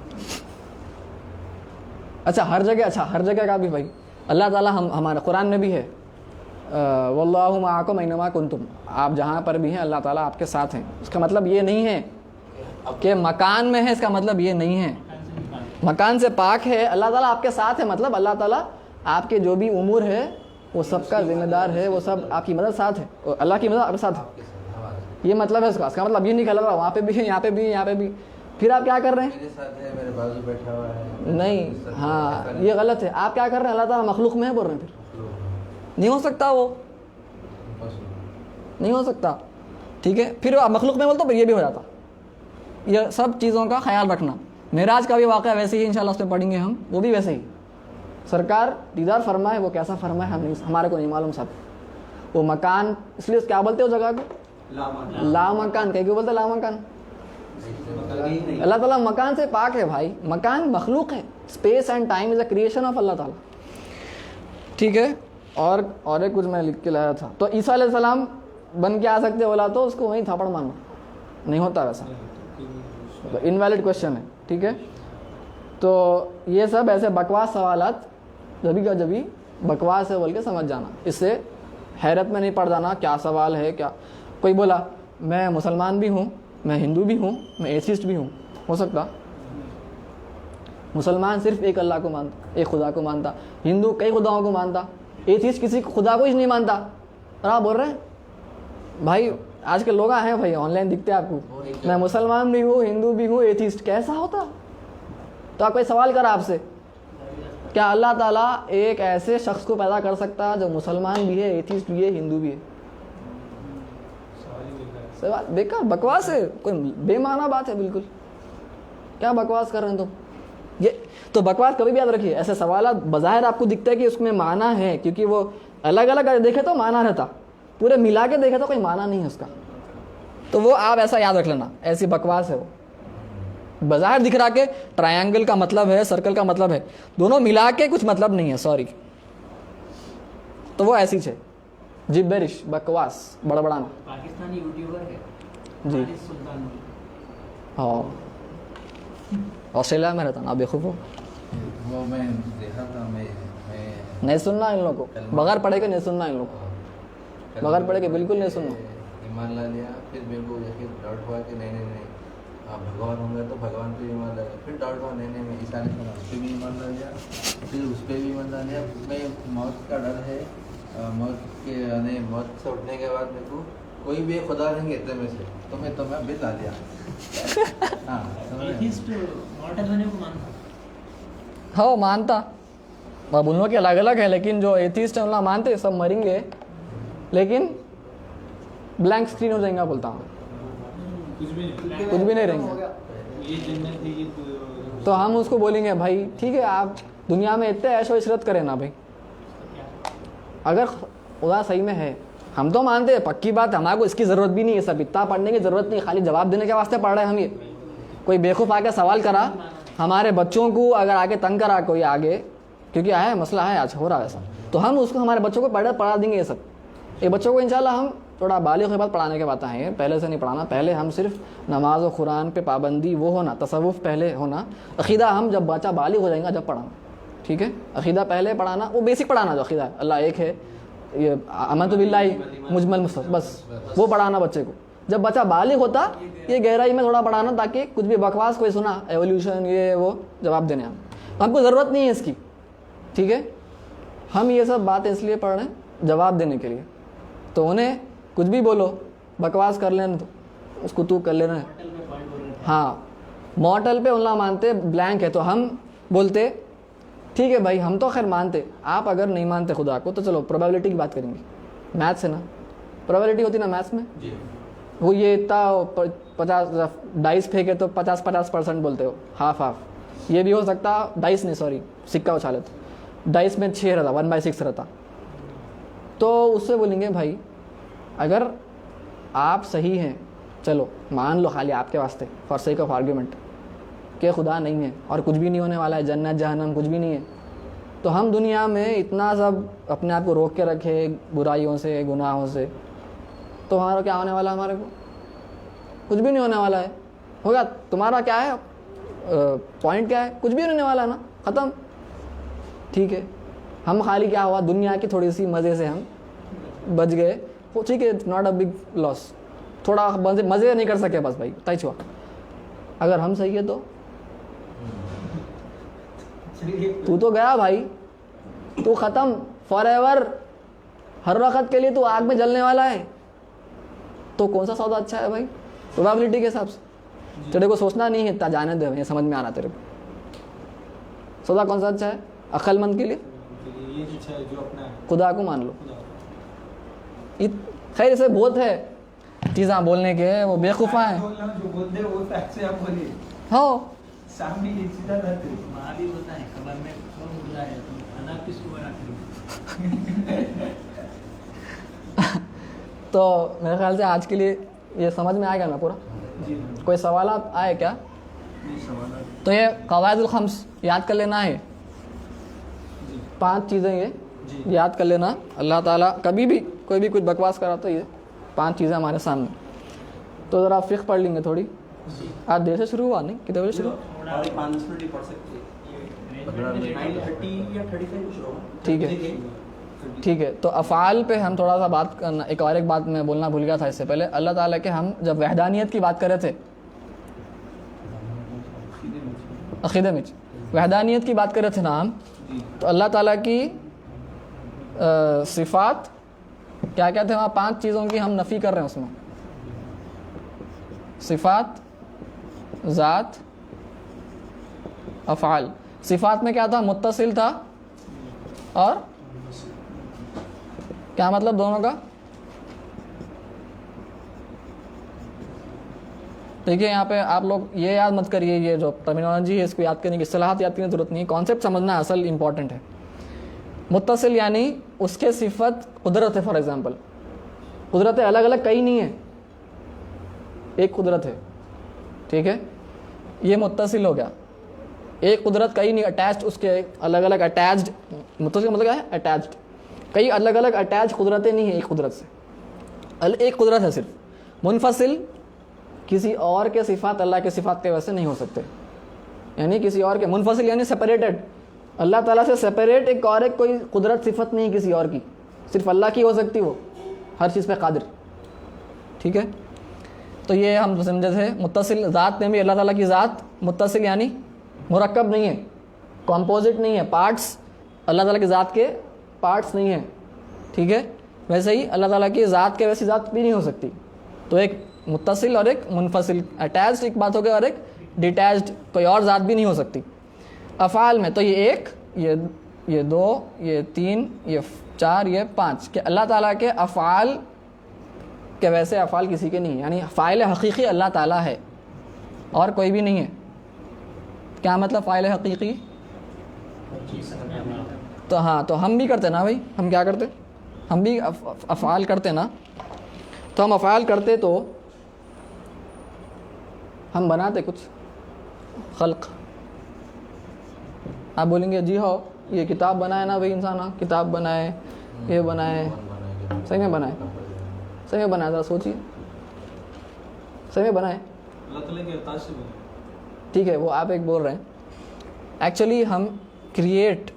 अच्छा हर जगह, अच्छा हर जगह का भी भाई अल्लाह ताला हमारे कुरान में भी है, वल्लाहु माअकुम ऐनमा कुंतुम, आप जहाँ पर भी हैं अल्लाह ताला आपके साथ हैं। इसका मतलब ये नहीं है कि मकान में है, इसका मतलब ये नहीं है मकान से पाक है, अल्लाह ताला आपके साथ है, मतलब अल्लाह ताला आपके जो भी उमूर है वो सबका जिम्मेदार है, वो सब आपकी मदद साथ है, अल्लाह की मदद आपके साथ है, ये मतलब है इसका मतलब ये नहीं कहला वहाँ पे भी है, यहाँ पे भी है, यहाँ पे भी, फिर आप क्या कर रहे हैं? मेरे साथ है, मेरे बाजू बैठा हुआ है। नहीं, हाँ ये गलत है। आप क्या कर रहे हैं? अल्लाह ताला मखलूक में है बोल रहे हैं, फिर नहीं हो सकता, वो नहीं हो सकता। ठीक है, फिर आप मखलूक में बोलते तो फिर ये भी हो जाता। ये सब चीज़ों का ख्याल रखना। मेराज का भी वाक़या वैसे ही इंशाल्लाह उस पर पढ़ेंगे हम, वो भी वैसे ही सरकार दीदार फरमाए, वो कैसा फरमाए हमारे को नहीं मालूम सब। वो मकान, इसलिए क्या बोलते हो जगह को? ला मकान। कहीं क्यों बोलते ला मकान? अल्लाह ताला मकान से पाक है भाई, मकान मखलूक है, space and time is a creation of अल्लाह ताला। ठीक है, और एक कुछ मैं लिख के लाया था, तो ईसा अलैहिस्सलाम बन के आ सकते बोला तो उसको वहीं थापड़ मारना, नहीं होता वैसा, तो इनवैलिड क्वेश्चन है। ठीक है, तो ये सब ऐसे बकवास सवालात जभी का जभी बकवास है बोल के समझ जाना, इससे हैरत में नहीं पड़ जाना क्या सवाल है क्या। कोई बोला मैं मुसलमान भी हूँ, मैं हिंदू भी हूँ, मैं एथिस्ट भी हूँ, हो सकता? मुसलमान सिर्फ एक अल्लाह को मानता, एक खुदा को मानता, हिंदू कई खुदाओं को मानता, एथिस्ट किसी खुदा को ही नहीं मानता। और आप बोल रहे हैं भाई, आजकल लोग हैं भाई ऑनलाइन दिखते हैं आपको, मैं मुसलमान भी हूँ, हिंदू भी हूँ, एथिस्ट, कैसा होता? तो आप कोई सवाल करा आपसे, क्या अल्लाह ताला एक ऐसे शख्स को पैदा कर सकता जो मुसलमान भी है, एथिस्ट भी है, हिंदू भी है? सवाल बेकार, बकवास है, कोई बेमाना बात है बिल्कुल। क्या बकवास कर रहे हैं तुम? ये तो बकवास कभी भी याद रखिए, ऐसे सवाल बज़ाहिर आपको दिखता है कि उसमें माना है, क्योंकि वो अलग अलग देखे तो माना रहता, पूरे मिला के देखे तो कोई माना नहीं है उसका। तो वो आप ऐसा याद रख लेना, ऐसी बकवास है वो। बज़ाहिर दिख रहा के ट्रायंगल का मतलब है, सर्कल का मतलब है, दोनों मिला के कुछ मतलब नहीं है, सॉरी। तो वो ऐसी है जिब्बेरिश, बकवास, बड़बड़ाना। पाकिस्तानी यूट्यूबर है जी। हारिस सुल्तानवी। हाँ, ऑस्ट्रेलिया में रहता ना, बेवकूफ़ हो। वो मैं देखा था, मैं नहीं सुनना इन लोगों को, बगैर पढ़े के नहीं सुनना इन लोगों को, बगैर पढ़े के बिल्कुल नहीं सुनना। ईमान ला लिया, फिर मेरे को यकीन डाउट हुआ कि नहीं, हाँ भगवान होंगे तो भगवान पे ईमान ला लिया। फिर डाउट हुआ नहीं, मैं ईसा ने सुना, उस पर भी ईमान ला लिया, फिर उस पर भी ईमान ला लिया। मैं मौत का डर है, मौत के यानी मौत से उठने के बाद मेरे को कोई भी खुदा नहीं कहते में से, तो मैं बिल ला लिया। हाँ, एथिस्ट मॉडल होने को मानता। हाँ मानता, अब उन लोग के अलग अलग है, लेकिन जो एथिस्ट है उन लोग मानते सब मरेंगे, लेकिन ब्लैंक स्क्रीन हो जाएगा, बोलता हूँ कुछ भी नहीं रहेंगे। ये जन्नत है, ये तो हम उसको बोलेंगे भाई ठीक है, आप दुनिया में इतने ऐशो इशरत करें ना भाई, अगर खुदा सही में है, हम तो मानते हैं, पक्की बात है, हमारे को इसकी ज़रूरत भी नहीं है, सब इतना पढ़ने की ज़रूरत नहीं, खाली जवाब देने के वास्ते पढ़ रहे हैं हम। ये कोई बेवकूफ़ आके सवाल करा, हमारे बच्चों को अगर आगे तंग करा कोई आगे, क्योंकि आया मसला है आज हो रहा है ऐसा, तो हम उसको हमारे बच्चों को पढ़ा देंगे ये सब। ये बच्चों को इंशाल्लाह हम थोड़ा बालिग के बाद पढ़ाने के बात हैं, पहले से नहीं पढ़ाना। पहले हम सिर्फ नमाज और कुरान पे पाबंदी, वो होना, तसव्वुफ़ पहले होना, अक़ीदा हम जब बच्चा बालिग हो जाएगा जब पढ़ाना, ठीक है। अक़ीदा पहले पढ़ाना, वो बेसिक पढ़ाना, जो अक़ीदा अल्लाह एक है, ये आमनतु बिल्लाहि मुजमल मुस्तफ़, बस वो पढ़ाना बच्चे को। जब बच्चा बालिग होता, ये गहराई में थोड़ा पढ़ाना, ताकि कुछ भी बकवास कोई सुना, एवोल्यूशन ये वो जवाब देने हमको ज़रूरत नहीं है इसकी, ठीक है। हम ये सब बातें इसलिए पढ़ रहे हैं जवाब देने के लिए। तो उन्हें कुछ भी बोलो, बकवास कर लेना, तो उसको तू कर लेना है। हाँ, मॉडल पे उल्ला मानते ब्लैंक है, तो हम बोलते ठीक है भाई, हम तो खैर मानते, आप अगर नहीं मानते खुदा को तो चलो प्रोबेबिलिटी की बात करेंगे, मैथ्स है ना, प्रोबेबिलिटी होती ना मैथ्स में, वो ये इतना 50 डाइस फेंके तो 50% बोलते हो, हाफ। ये भी हो सकता, डाइस नहीं सॉरी, सिक्का उछाले तो डाइस में 6 रहता, 1/6 रहता, तो उससे बोलेंगे भाई अगर आप सही हैं, चलो मान लो खाली आपके वास्ते, फॉर सेक ऑफ आर्ग्यूमेंट, कि खुदा नहीं है और कुछ भी नहीं होने वाला है, जन्नत जहन्नम कुछ भी नहीं है, तो हम दुनिया में इतना सब अपने आप को रोक के रखे बुराइयों से, गुनाहों से, तो हमारा क्या होने वाला है? हमारे को कुछ भी नहीं होने वाला है। होगा तुम्हारा क्या है पॉइंट, क्या है? कुछ भी नहीं होने वाला है ना, ख़त्म, ठीक है। हम खाली क्या हुआ, दुनिया की थोड़ी सी मज़े से हम बच गए, ठीक है, नॉट अ बिग लॉस, थोड़ा मज़े नहीं कर सके बस भाई, तय छुआ। अगर हम सही है तो तू तो गया भाई, तू ख़त्म फॉर एवर, हर वक्त के लिए तू आग में जलने वाला है। तो कौन सा सौदा अच्छा है भाई प्रोबेबिलिटी के हिसाब से? तेरे को सोचना नहीं है इतना, जाने दे, ये समझ में आना तेरे को सौदा कौन सा अच्छा है अक्लमंद के लिए? ये अच्छा है जो अपना है, खुदा को मान लो। खैर इसे बहुत है चीज़ें बोलने के, वो बेवकूफ़ा हैं। जो बोलते हैं वो फैक्ट से आप बोलिए, हो सामने ये चीज़ें रहती है। माँ भी होता है खबर में, कौन खुदा है, तुम खाना किसको बनाते हो? तो मेरे ख्याल से आज के लिए ये समझ में आएगा ना पूरा? कोई सवाल आए क्या? तो ये कवायदुल खम्स याद कर लेना है, 5 चीज़ें ये याद कर लेना। अल्लाह ताला कभी भी कोई भी कुछ बकवास करा तो ये 5 चीज़ें हमारे सामने। तो ज़रा फ़िक़्ह पढ़ लेंगे थोड़ी। आज देर से शुरू हुआ नहीं, कितने बजे शुरू? और 5 मिनट ही पढ़ सकते हैं, 9:30 या 35 शुरू होगा। ठीक है, ठीक है। तो अफ़ाल पे हम थोड़ा सा बात करना, एक बात मैं बोलना भूल गया था इससे पहले। अल्लाह ताला के हम जब वहदानियत की बात कर रहे थे, अक़ीदे में वहदानियत की बात कर रहे थे ना हम, तो अल्लाह ताला की सिफ़ात क्या क्या थे वहाँ? 5 चीज़ों की हम नफ़ी कर रहे हैं उसमें। सिफ़ात, ज़ात, अफ़ाल। सिफ़ात में क्या था? मुत्तसिल था, और क्या मतलब दोनों का? देखिए यहाँ पे आप लोग ये याद मत करिए, ये जो टर्मिनोलॉजी है इसको याद करने की, इस्तिलाहात याद करने की जरूरत नहीं है, कॉन्सेप्ट समझना असल इंपॉर्टेंट है। मुत्तसिल यानी उसके सिफत कुदरत है। फॉर एग्जांपल कुदरतें अलग अलग कई नहीं है, एक कुदरत है, ठीक है, ये मुत्तसिल हो गया। एक कुदरत कई नहीं, अटैच्ड उसके अलग अलग अटैच्ड, मुत्तसिल मतलब क्या है, अटैच्ड, कई अलग अलग अटैच कुदरतें नहीं है एक कुदरत से, एक कुदरत है सिर्फ। मुनफसिल किसी और के सिफात अल्लाह के सिफात के वैसे नहीं हो सकते, यानी किसी और के, मुनफसिल यानी सेपरेटेड, अल्लाह ताला से सेपरेट एक और एक कोई कुदरत सिफत नहीं किसी और की, सिर्फ अल्लाह की हो सकती, वो हर चीज़ पे कादिर, ठीक है। तो ये हम समझे थे। मुत्तसिल ज़ात में भी अल्लाह ताला की ज़ात मुत्तसिल यानी मुरक्कब नहीं है, कॉम्पोजिट नहीं है, पार्ट्स अल्लाह ताला की ज़ात के पार्ट्स नहीं है, ठीक है। वैसे ही अल्लाह ताला की ज़ात के वैसी ज़ात भी नहीं हो सकती। तो एक मुत्तसिल और एक मुनफसिल, अटैच्ड एक बात हो गई और एक डिटैच्ड कोई और ज़ात भी नहीं हो सकती। अफ़ाल में तो ये एक, ये दो, ये तीन, ये चार, ये पाँच, कि अल्लाह ताला के अफ़ाल के वैसे अफ़ाल किसी के नहीं है, यानी फ़ाइल हकीकी अल्लाह ताला है और कोई भी नहीं है। क्या मतलब फ़ाइल हकीकी? तो हाँ, तो हम भी करते ना भाई, हम क्या करते, हम भी अफ़ाल करते ना, तो हम अफ़ाल करते तो हम बनाते कुछ खल्क। आप बोलेंगे जी हो, ये किताब बनाए ना भाई इंसान, हाँ किताब बनाए, ये बनाए, सही में बनाए, सही में बनाया, ज़रा सोचिए, सही में बनाए, अल्लाह ताला के अता से बने। ठीक है, वो आप एक बोल रहे हैं। एक्चुअली हम क्रिएट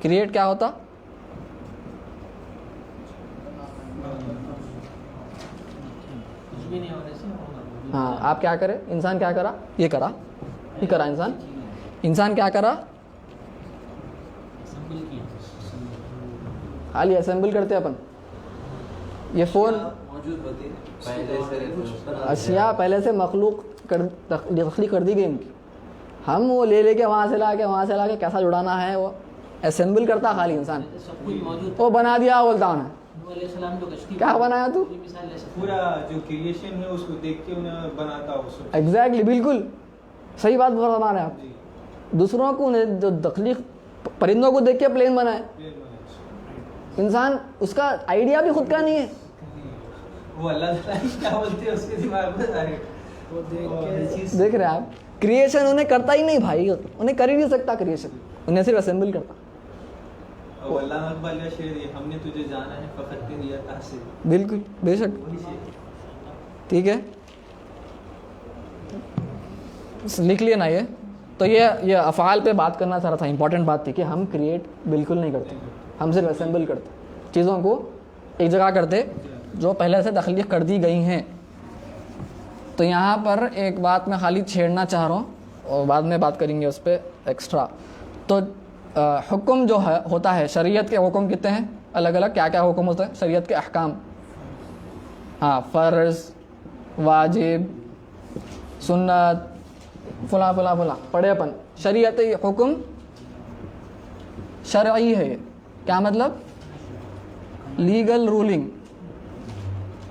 क्या होता, कुछ भी नहीं होने से होगा। हाँ, आप क्या करें, इंसान क्या करा, ये करा इंसान क्या करा, असेंबल किया। खाली असेंबल करते अपन। ये फ़ोन मौजूद होती है पहले से कुछ बना अशिया पहले से मखलूक तख्लीक कर दी गई उनकी, हम वो ले लेके वहाँ से ला के कैसा जुड़ाना है वो असेंबल करता खाली इंसान, सब कुछ मौजूद वो बना दिया बोलता हूँ नूह अलैहिस्सलाम को कश्ती क्या बनाया तू? पूरी मिसाल ले सकते पूरा जो क्रिएशन है उसको देख के उन्हें बनाता उसको। एग्जैक्टली, बिल्कुल सही बात बता रहे हैं आप। जी, दूसरों को उन्हें जो तख्लीक, परिंदों को देख के प्लेन बनाए, प्लेन बनाया। इंसान उसका आइडिया भी खुद का नहीं है। वो अल्लाह ताला की क्या बोलते हैं उसके दिमाग में सारे वो देख के चीज देख रहे हैं आप, क्रिएशन उन्हें करता ही नहीं भाई, उन्हें कर ही नहीं सकता क्रिएशन, उन्हें सिर्फ असेंबल करता। और अल्लाह अकबर का शेर है, हमने तुझे जाना है फकत तेरी अता से। बिल्कुल, बेशक, वही शेर। ठीक है, लिख लिया ना ये। तो ये अफ़ाल पे बात करना चाह रहा था, इंपॉर्टेंट बात थी कि हम क्रिएट बिल्कुल नहीं करते, हम सिर्फ असेंबल करते, चीज़ों को एक जगह करते जो पहले से तख्लीक कर दी गई हैं। तो यहाँ पर एक बात मैं खाली छेड़ना चाह रहा हूँ और बाद में बात करेंगे उस पर एक्स्ट्रा। तो हुक्म जो है होता है, शरीयत के हुक्म कितने हैं अलग अलग, क्या क्या हुक्म होता है शरीयत के अहकाम, हाँ, फ़र्ज़, वाजिब, सुन्नत, फला फला फला पढ़े अपन। शरीयत हुक्म शरई है, क्या मतलब, लीगल रूलिंग,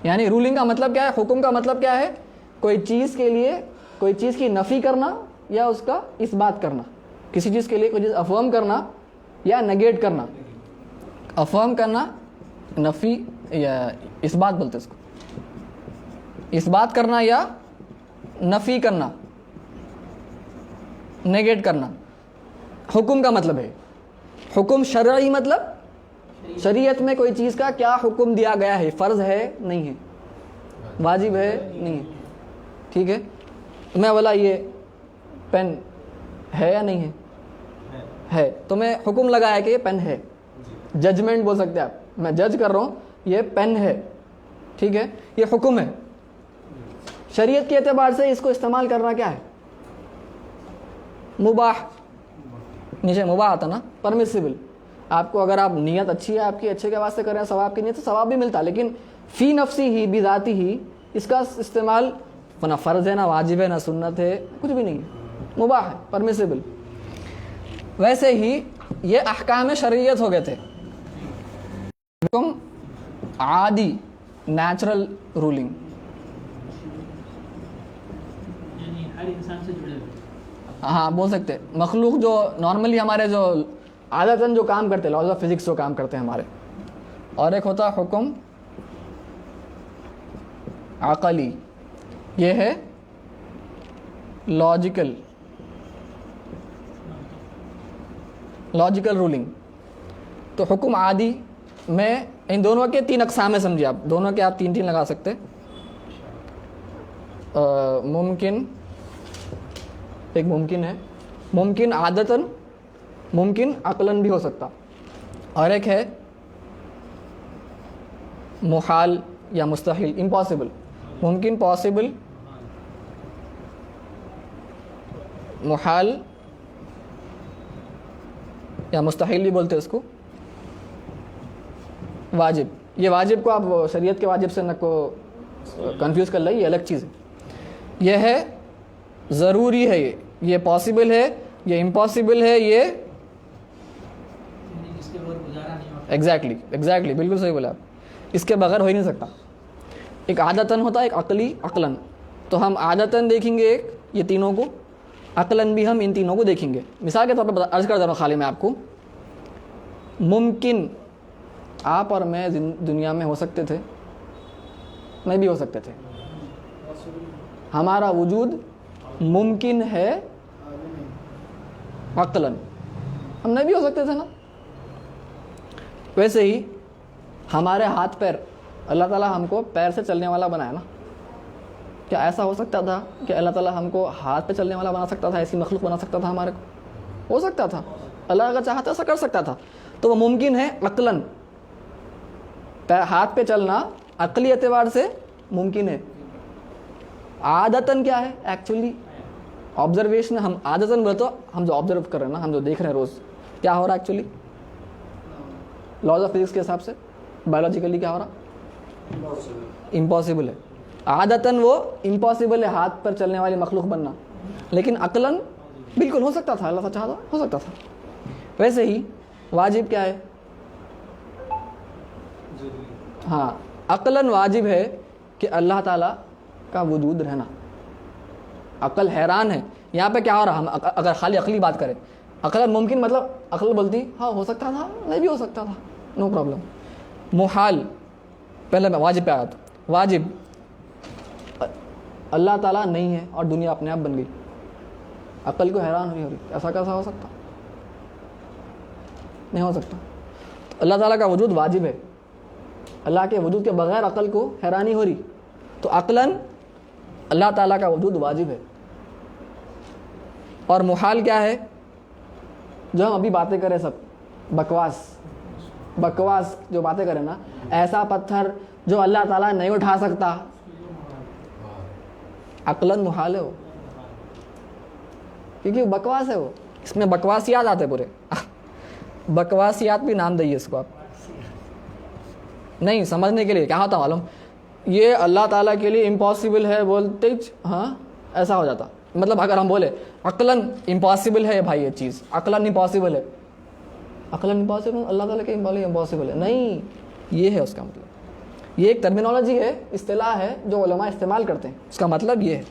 यानी रूलिंग का मतलब क्या है, हुक्म का मतलब क्या है, कोई चीज़ के लिए कोई चीज़ की नफ़ी करना या उसका इस्बात करना, किसी चीज़ के लिए कोई चीज़ अफर्म करना या नेगेट करना। अफर्म करना, नफ़ी या इस्बात बोलते हैं इसको, इस्बात करना या नफ़ी करना, नेगेट करना, हुक्म का मतलब है। हुक्म शरई मतलब शरीयत में कोई चीज़ का क्या हुक्म दिया गया है, फ़र्ज़ है नहीं है, वाजिब है नहीं है, ठीक है। मैं बोला ये पेन है या नहीं है, है, तो मैं हुक्म लगाया कि ये पेन है, जजमेंट बोल सकते हैं आप, मैं जज कर रहा हूँ ये पेन है, ठीक है, ये हुक्म है। शरीयत के एतबार से इसको इस्तेमाल करना क्या है, मुबाह, नीचे मुबाह आता ना, परमिसिबल। आपको अगर आप नियत अच्छी है, आपकी अच्छे के वास्ते कर रहे हैं, सवाब की नियत, तो सवाब भी मिलता है, लेकिन फ़ी नफ्सी ही बिज़ाती ही इसका इस्तेमाल ना फ़र्ज़ है, ना वाजिब है, ना सुन्नत है, कुछ भी नहीं है, मुबाह है, परमिसिबल। वैसे ही ये अहकाम शरीयत हो गए थे, हुक्म आदि, नेचुरल रूलिंग, हर इंसान से जुड़े हुए। हाँ बोल सकते हैं। मखलूक जो नॉर्मली हमारे जो आदतन जो काम करते हैं, लॉज ऑफ फिजिक्स जो काम करते हैं हमारे, और एक होता है हुक्म अक़ली, ये है लॉजिकल रूलिंग। तो हुक्म आदि में इन दोनों के 3 अक़साम में समझिए आप, दोनों के आप 3 लगा सकते हैं। मुमकिन, एक मुमकिन है, मुमकिन आदतन, मुमकिन अक़लन भी हो सकता, और एक है मुहाल या मुस्तहिल, इम्पॉसिबल। मुमकिन पॉसिबल, मुहाल या मुस्तहिल भी बोलते हैं उसको। वाजिब, ये वाजिब को आप शरीयत के वाजिब से न को कंफ्यूज कर ली, ये अलग चीज़ है। ये है ज़रूरी है, ये पॉसिबल है, ये इम्पॉसिबल है, ये जिसके बगैर गुजारा नहीं होता। एग्जैक्टली बिल्कुल सही बोला आप, इसके बगैर हो ही नहीं सकता। एक आदतन होता है, एक अक़ली, अक़लन। तो हम आदतन देखेंगे एक ये तीनों को, अक़लन भी हम इन तीनों को देखेंगे। मिसाल के तौर पर अर्ज़ कर दे रहा हूँ खाली मैं आपको, मुमकिन आप और मैं दुनिया में हो सकते थे, नहीं भी हो सकते थे। हमारा वजूद मुमकिन है अक़लन, हम नहीं भी हो सकते थे ना। वैसे ही हमारे हाथ पैर, अल्लाह ताला हमको पैर से चलने वाला बनाया ना। क्या ऐसा हो सकता था कि अल्लाह ताला हमको हाथ पे चलने वाला बना सकता था, ऐसी मखलूक बना सकता था हमारे को? हो सकता था, अल्लाह अगर चाहता ऐसा कर सकता था। तो वो मुमकिन है अक़लन, हाथ पे चलना अक़ली एतबार से मुमकिन है। आदतन क्या है? Actually observation. हम आदतन बोले तो हम जो ऑब्जर्व कर रहे हैं ना, हम जो देख रहे हैं रोज़, क्या हो रहा है एक्चुअली लॉज ऑफ फिजिक्स के हिसाब से, बायोलॉजिकली क्या हो रहा? इम्पॉसिबल है। आदतन वो इम्पॉसिबल है हाथ पर चलने वाली मखलूक बनना, लेकिन अक़लन बिल्कुल हो सकता था, अल्लाह चाहता हो सकता था। वैसे ही वाजिब क्या है? हाँ, अक़लन वाजिब है कि अल्लाह ताला का वजूद रहना। अक़ल हैरान है यहाँ पे क्या हो रहा। हम अगर खाली अक़ली बात करें, अक़लन मुमकिन मतलब अक़ल बोलती हाँ हो सकता था, नहीं भी हो सकता था, नो प्रॉब्लम। मुहाल, पहले मैं वाजिब पे आया था। वाजिब, अल्लाह ताला नहीं है और दुनिया अपने आप बन गई। अक़ल को हैरान हो रही, ऐसा कैसा हो सकता? नहीं हो सकता। तो अल्लाह ताला का वजूद वाजिब है, अल्लाह के वजूद के बगैर अक़ल को हैरानी हो रही। तो अक़लन अल्लाह ताला का वजूद वाजिब है। और मुहाल क्या है? जो हम अभी बातें करें सब बकवास जो बातें करें ना, ऐसा पत्थर जो अल्लाह ताला नहीं उठा सकता, अक़लन मुहाल है वो, क्योंकि वो बकवास है। वो इसमें बकवासियात आते पूरे बकवासियात भी नाम दइए इसको आप। नहीं समझने के लिए क्या होता मालूम, ये अल्लाह ताला के लिए इम्पॉसिबल है बोलते ही हाँ ऐसा हो जाता। मतलब अगर हम बोले अक़लन इम्पॉसिबल है भाई, ये चीज़ अक़लन इम्पॉसिबल है, अक़लन इम्पॉसिबल, अल्लाह ताला के इम्पॉसिबल है, नहीं, ये है उसका मतलब। ये एक टर्मिनोलॉजी है, इस्तिलाह है जो उलमा इस्तेमाल करते हैं, उसका मतलब ये है,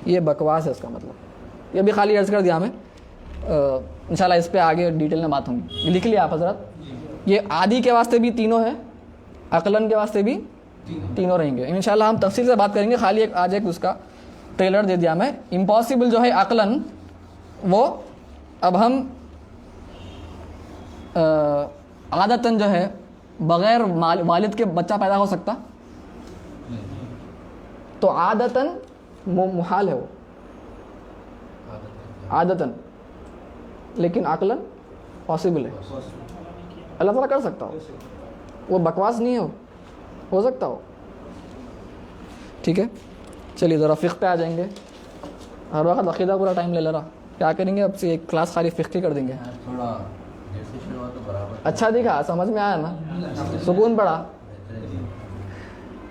ये बकवास है उसका मतलब। ये भी खाली अर्ज़ कर दिया हमें, इंशाल्लाह इस पे आगे डिटेल में बात होंगी। लिख लिया आप हज़रत, ये आदि के वास्ते भी तीनों है, अक़लन के वास्ते भी तीनों रहेंगे। इंशाल्लाह हम तफसील से बात करेंगे। खाली एक आज एक उसका ट्रेलर दे दिया मैं। इम्पॉसिबल जो है अक़लन, वो अब हम आदतन जो है बग़ैर वालिद के बच्चा पैदा हो सकता, तो आदतन मुहाल है वो, आदतन, लेकिन अक़लन पॉसिबल है, अल्लाह ताला कर सकता हो, वो बकवास नहीं हो सकता हो। ठीक है, चलिए ज़रा फ़िक़्ह पे आ जाएंगे। हर वक्त अक़ीदा पूरा टाइम ले रहा, क्या करेंगे अब से एक क्लास खाली फ़िक़्ह की कर देंगे। थोड़ा जैसे शुरू हुआ तो बराबर अच्छा दिखा, समझ में आया ना, सुकून पड़ा।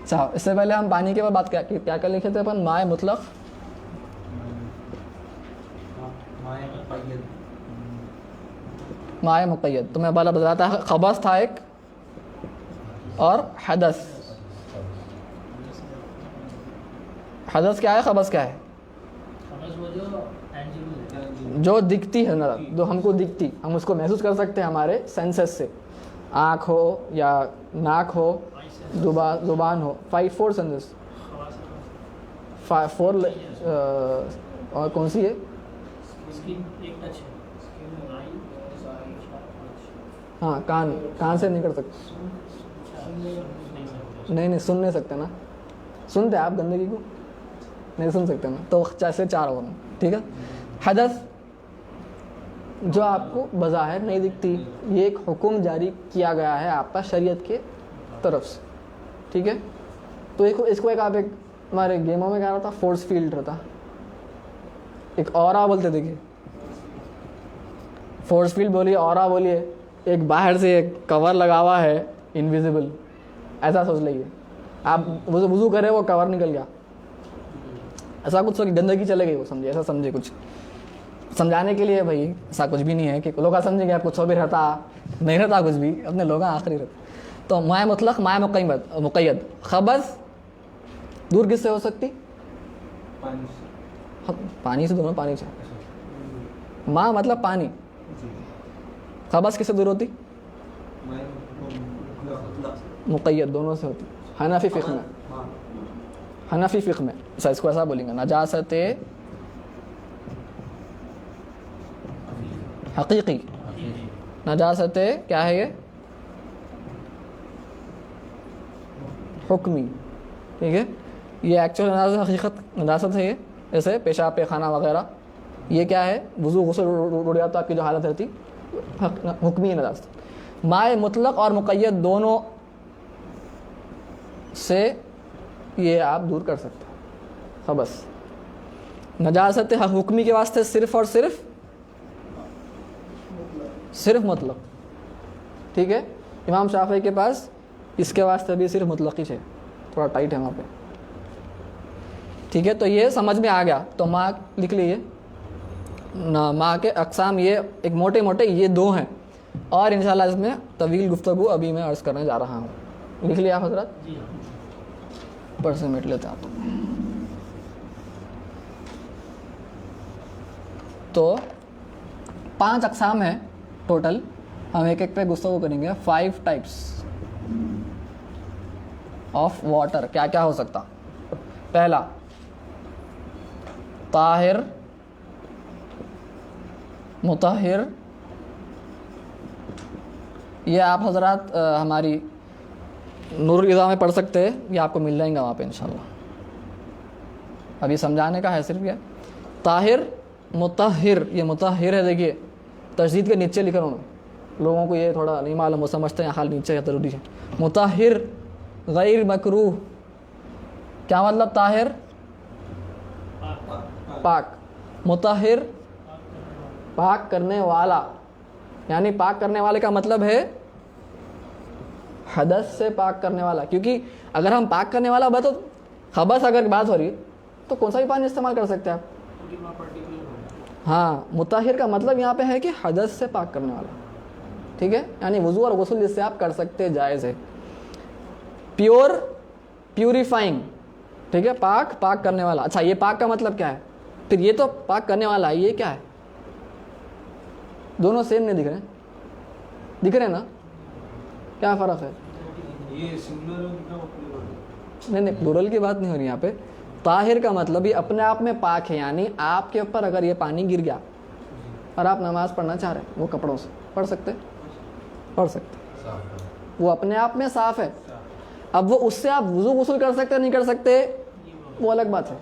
अच्छा, इससे पहले हम पानी के बाद बात क्या कर लिखे थे अपन, माए मुतलक़, माए मुक़य्यद। तो मैं बताता है, ख़बस था एक और हदस। हदस क्या है, ख़बस क्या है? बस वो जो tangible है। जो दिखती है ना, जो हमको दिखती, हम उसको महसूस कर सकते हैं हमारे सेंसेस से, आँख हो या नाक हो, जुबान हो, 4 सेंसेस, खवास है। 4 और कौन सी है? स्किन एक टच है। स्किन आई हाँ, कान से नहीं कर सकते, नहीं सुन नहीं सकते ना, सुनते आप गंदगी को नहीं सुन सकते ना, तो जैसे 4 और, ठीक है। हदस जो आपको बज़ाहिर नहीं दिखती, ये एक हुक्म जारी किया गया है आपका शरीयत के तरफ से, ठीक है। तो इसको एक आप एक हमारे गेमों में क्या रहता, फोर्स फील्ड रहता, एक ऑरा बोलते, देखिए फोर्स फील्ड बोलिए, ऑरा बोलिए, एक बाहर से एक कवर लगा हुआ है इनविजिबल, ऐसा सोच लीजिए। आप वुज़ू करे, वो कवर निकल गया, ऐसा कुछ हो कि गंदगी चले गई, वो समझिए, ऐसा समझिए। कुछ समझाने के लिए भाई ऐसा कुछ भी नहीं है कि लोग समझेंगे आप कुछ हो भी रहता, नहीं रहता कुछ भी, अपने लोग आखिरी रहता। तो माए मुतलक, माए मुक़य्यद, खबस दूर किससे हो सकती? पानी से, दोनों पानी से। माँ मतलब पानी, खबस किससे दूर होती? मुक़य्यद, दोनों से होती। हनफी फ़िक़्ह में, हनफी फ़िक़्ह में इसको ऐसा बोलेंगे, नजासत हकीकी, नजासत क्या है ये? हुक्मी, ठीक है। ये एक्चुअल नजासत, हकीकत नजासत है ये, जैसे पेशाब पैखाना वगैरह, ये क्या है? वुज़ू गुस्ल उड़ जाता आपकी जो हालत रहती, हुक्मी नजासत। माए मुतलक और मुक़य्यद दोनों से ये आप दूर कर सकते हैं खबस। नजासत हुक्मी के वास्ते सिर्फ़ और सिर्फ मतलब, ठीक है। इमाम शाफ़ी के पास इसके वास्ते भी सिर्फ मुतलक ही है, थोड़ा टाइट है वहाँ पे, ठीक है। तो ये समझ में आ गया। तो माँ लिख लीजिए ना, माँ के अक़साम ये एक मोटे मोटे ये 2 हैं, और इंशाल्लाह इसमें तवील गुफ्तगू अभी मैं अर्ज़ करने जा रहा हूँ। लिख लिया आप हज़रत? जी हाँ। पर से मिट लेते हैं आप। तो 5 अक़साम हैं टोटल, हम एक एक पे गुफ्तगू करेंगे। 5 टाइप्स ऑफ वाटर, क्या क्या हो सकता? पहला ताहिर, मुताहिर, ये आप हज़रात हमारी नूरुल इज़ा में पढ़ सकते हैं, ये आपको मिल जाएंगा वहाँ पे इंशाल्लाह। अभी समझाने का है सिर्फ ये। ताहिर, मुताहिर, ये मुताहिर है, देखिए तशदीद के नीचे लिखा उन्होंने, लोगों को ये थोड़ा नहीं मालूम, वो समझते हैं हाल नीचे है ज़रूरी है। मुताहिर गैर मकरूह, क्या मतलब? ताहिर पाक, मुताहिर पाक करने वाला, यानी पाक करने वाले का मतलब है हदस से पाक करने वाला। क्योंकि अगर हम पाक करने वाला बात, तो खबस अगर बात हो रही है तो कौन सा भी पानी इस्तेमाल कर सकते हैं आप। हाँ, मुताहिर का मतलब यहाँ पे है कि हदस से पाक करने वाला, ठीक है। यानी वुज़ू और गुस्ल जिससे आप कर सकते, जायज़ है। प्योर, प्यूरिफाइंग, ठीक है, पाक पाक करने वाला। अच्छा, ये पाक का मतलब क्या है? फिर ये तो पाक करने वाला है, ये क्या है? दोनों सेम नहीं दिख रहे, दिख रहे ना? क्या फ़र्क है? ये सिंगुलर नहीं, प्लूरल की बात नहीं हो रही यहाँ पे। ताहिर का मतलब ये अपने आप में पाक है, यानी आपके ऊपर अगर ये पानी गिर गया और आप नमाज़ पढ़ना चाह रहे हैं, वो कपड़ों से पढ़ सकते, वो अपने आप में साफ़ है। अब वो उससे आप वुज़ू गुस्ल कर सकते नहीं कर सकते, वो अलग बात है।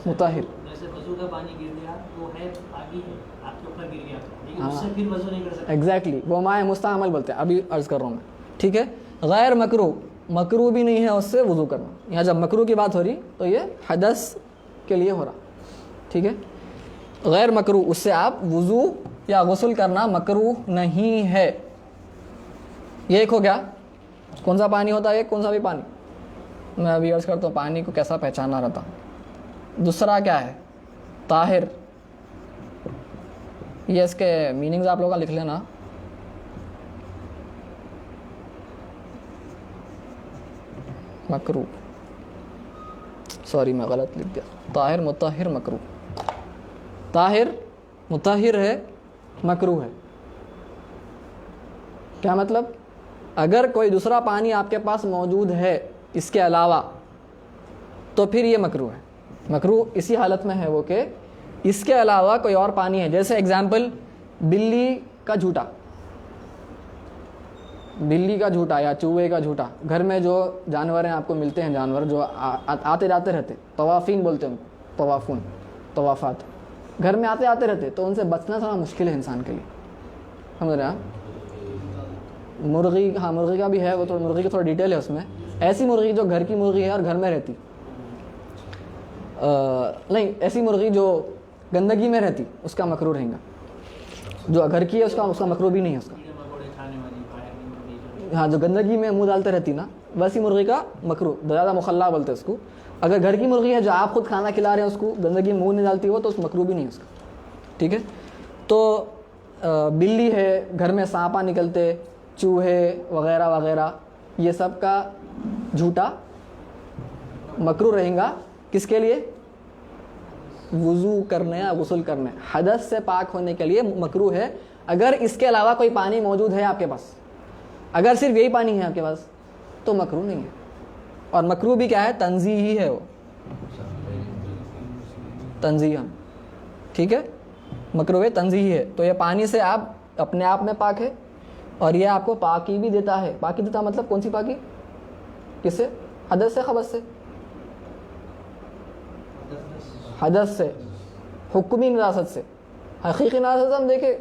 मुताहिर, जैसे वज़ू का पानी गिर गया, वो है आगे है, आपके ऊपर गिर गया, लेकिन हाँ। उससे फिर वज़ू नहीं कर सकते। एग्जैक्टली, वो माए मुस्तामल बोलते हैं, अभी अर्ज़ कर रहा हूँ मैं, ठीक है। गैर मकरू, मकरू भी नहीं है उससे वज़ू करना। यहाँ जब मकरू की बात हो रही तो ये हदस के लिए हो रहा, ठीक है। गैर मकरू, उससे आप वज़ू या गुस्ल करना मकरू नहीं है। ये एक हो गया। कौन सा पानी होता है? कौन सा भी पानी। मैं अभी अर्ज़ करता हूँ पानी को कैसा पहचाना रहता। दूसरा क्या है? ताहिर। ये इसके मीनिंग्स आप लोग लिख लेना। मकरू सॉरी मैं गलत लिख दिया, ताहिर मुताहिर मकरूह। ताहिर मुताहिर है, मकरूह है। क्या मतलब? अगर कोई दूसरा पानी आपके पास मौजूद है इसके अलावा तो फिर ये मकरूह है। मकरूह इसी हालत में है वो कि इसके अलावा कोई और पानी है। जैसे एग्जाम्पल बिल्ली का झूठा, बिल्ली का झूठा या चूहे का झूठा। घर में जो जानवर हैं आपको मिलते हैं, जानवर जो आते जाते रहते, तवाफीन बोलते हैं, तवाफून, तवाफात, घर में आते आते रहते, तो उनसे बचना थोड़ा मुश्किल है इंसान के लिए, समझ रहे हैं आप? मुर्गी, हाँ मुर्गी का भी है, वो थोड़ा मुर्गी की थोड़ा डिटेल है उसमें। ऐसी मुर्गी जो घर की मुर्गी है और घर में रहती, नहीं ऐसी मुर्गी जो गंदगी में रहती उसका मकरूह रहेगा। जो घर की है उसका मकरूह भी नहीं है उसका। हाँ, जो गंदगी में मुंह डालते रहती ना, वैसी मुर्गी का मकरूह, ज़्यादा मुखल्ला बोलते हैं उसको। अगर घर की मुर्गी है जो आप खुद खाना खिला रहे हैं उसको, गंदगी में मुंह नहीं डालती वो, तो उस मकरूह भी नहीं है उसका। ठीक है, तो बिल्ली है, घर में सांपा निकलते, चूहे वगैरह वगैरह, ये सब का झूठा मकरूह रहेगा। किसके लिए? वुज़ू करने या गुस्ल करने, हदस से पाक होने के लिए मकरूह है। अगर इसके अलावा कोई पानी मौजूद है आपके पास, अगर सिर्फ यही पानी है आपके पास, तो मकरूह नहीं है। और मकरूह भी क्या है? तंज़ीही है वो, तंज़ीहन। ठीक है, मकरूह तंज़ीही है। तो ये पानी से आप अपने आप में पाक है और ये आपको पाकी भी देता है। पाकी देता मतलब कौन सी पाकी? किससे? हदस से, खबस से। हदस से, हुक्मी नजासत से। हकीकी नजासत हम देखें,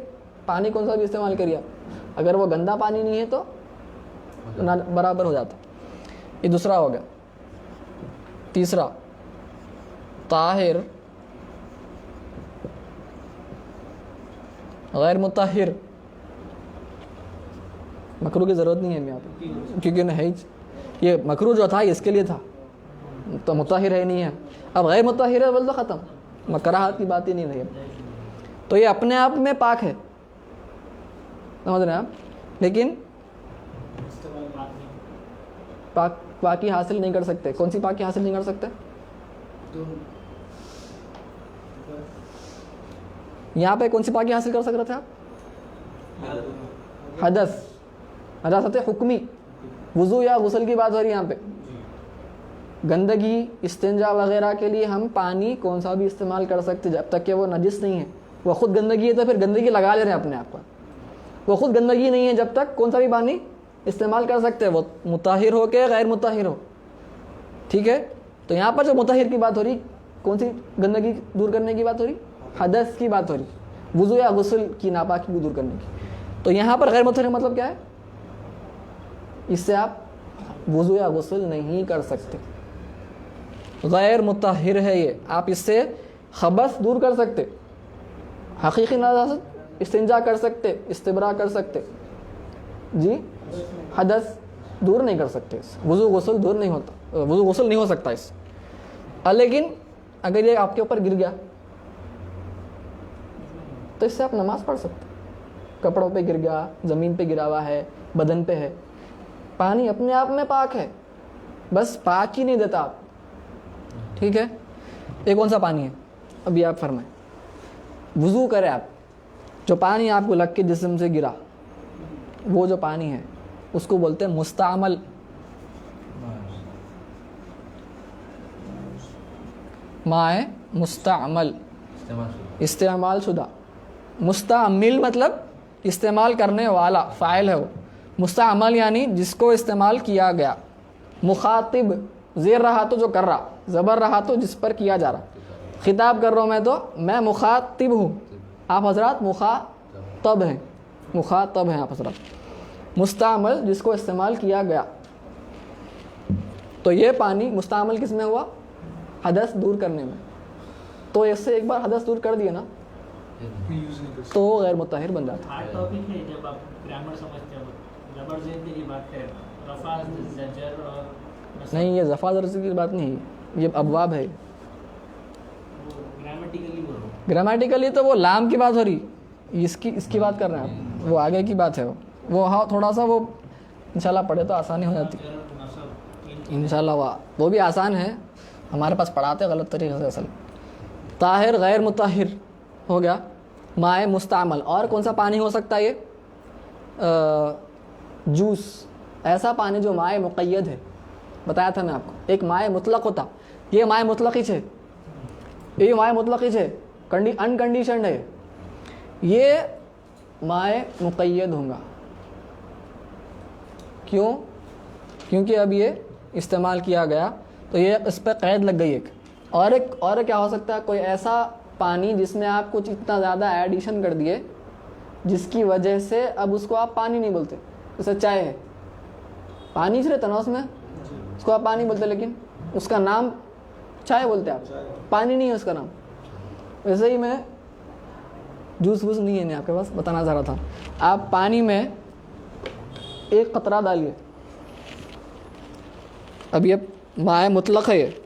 पानी कौन सा भी इस्तेमाल करिए आप, अगर वो गंदा पानी नहीं है तो ना बराबर हो जाता। ये दूसरा हो गया। तीसरा, ताहिर गैर मुताहिर, मकरूह की ज़रूरत नहीं है यहाँ पे, क्योंकि ना है ये मकरूह जो था इसके लिए था, तो मुताहिर है नहीं है। अब गैर मुताहिर है बोल तो ख़त्म, मकराहत की बात ही नहीं रही। तो ये अपने आप में पाक है, समझ रहे हैं आप, लेकिन पाकी हासिल नहीं कर सकते। कौन सी पाकी हासिल नहीं कर सकते? यहाँ पे कौन सी पाकी हासिल कर सक रहे थे आप? हदस, हदासत हुक्मी, वुज़ू या गुस्ल की बात हो रही है यहाँ पे। गंदगी, इस्तिंजा वगैरह के लिए हम पानी कौन सा भी इस्तेमाल कर सकते जब तक कि वो नजिस नहीं है। वो खुद गंदगी है तो फिर गंदगी लगा ले रहे हैं अपने आप का। वो खुद गंदगी नहीं है जब तक कौन सा भी पानी इस्तेमाल कर सकते हैं, वो मुताहिर हो के गैर मुताहिर हो। ठीक है, तो यहाँ पर जो मुताहिर की बात हो रही, कौन सी गंदगी दूर करने की बात हो रही? हदस की बात हो रही, वुज़ू या गुस्ल की नापाकी को दूर करने की। तो यहाँ पर गैर मुताहिर मतलब क्या है? इससे आप वुज़ू या गुस्ल नहीं कर सकते, गैर मुताहिर है ये। आप इससे खबस दूर कर सकते, हकीकी नजासत, इस्तिंजा कर सकते, इस्तिबरा कर सकते जी, हदस दूर नहीं कर सकते इससे। वुज़ू गुस्ल दूर नहीं होता, वुज़ू गुस्ल नहीं हो सकता इससे। लेकिन अगर ये आपके ऊपर गिर गया तो इससे आप नमाज पढ़ सकते। कपड़ों पे गिर गया, ज़मीन पे गिरा हुआ है, बदन पे है, पानी अपने आप में पाक है, बस पाक ही नहीं देता आप। ठीक है, ये कौन सा पानी है? अभी आप फरमाएं। वुज़ू करें आप, जो पानी आपको लग के जिस्म से गिरा, वो जो पानी है उसको बोलते हैं मुस्तामल। माए मुस्तामल, इस्तेमाल शुदा। मुस्तामिल मतलब इस्तेमाल करने वाला, फ़ाइल है वो। मुस्तामल यानी जिसको इस्तेमाल किया गया। मुखातिब, ज़ेर रहा तो जो कर रहा, ज़बर रहा तो जिस पर किया जा रहा। खिताब कर रहा हूँ मैं तो मैं मुखातिब हूँ, आप हजरात मुखातब हैं, मुखातब हैं आप हजरात। मुस्तामल जिसको इस्तेमाल किया गया। तो ये पानी मुस्तामल किस में हुआ? हदस दूर करने में। तो इससे एक बार हदस दूर कर दिया ना तो वो गैर मुताहिर बन जाता है। हार्ड टॉपिक है जब आप ग्रामर समझते हो। जबर ज़ेद की बात है, रफ़ा ज़जर और नहीं, ये ज़फ़ा ज़र्ज़ की बात नहीं, ये अबवाब है। ग्रामेटिकली बोलो, ग्रामेटिकली तो वो लाम की बात हो रही, इसकी बात कर रहे हैं आप, वो आगे की बात है। वो हाँ थोड़ा सा वो इंशाल्लाह पढ़े तो आसानी हो जाती इंशाल्लाह। वो भी आसान है, हमारे पास पढ़ाते गलत तरीके से असल। ताहिर गैर मुताहिर हो गया। माए मुस्तामल, और कौन सा पानी हो सकता है ये? जूस, ऐसा पानी जो माए मुक़य्यद है, बताया था मैं आपको। एक माए मुतलक होता, ये माए मुतलक ही है, ये माए मुतलक ही है, अनकंडीशनड है। ये माए मुक़य्यद होगा। क्यों? क्योंकि अब ये इस्तेमाल किया गया तो ये इस पर क़ैद लग गई एक। और क्या हो सकता है? कोई ऐसा पानी जिसमें आप कुछ इतना ज़्यादा एडिशन कर दिए जिसकी वजह से अब उसको आप पानी नहीं बोलते। जैसे चाय है, पानी रहता ना उसमें, उसको आप पानी बोलते, लेकिन उसका नाम चाय बोलते आप, पानी नहीं है उसका नाम। वैसे ही मैं जूस वूस नहीं है नहीं आपके पास, बताना चाह रहा था। आप पानी में एक कतरा डालिए, अब ये माए मुतलक है, ये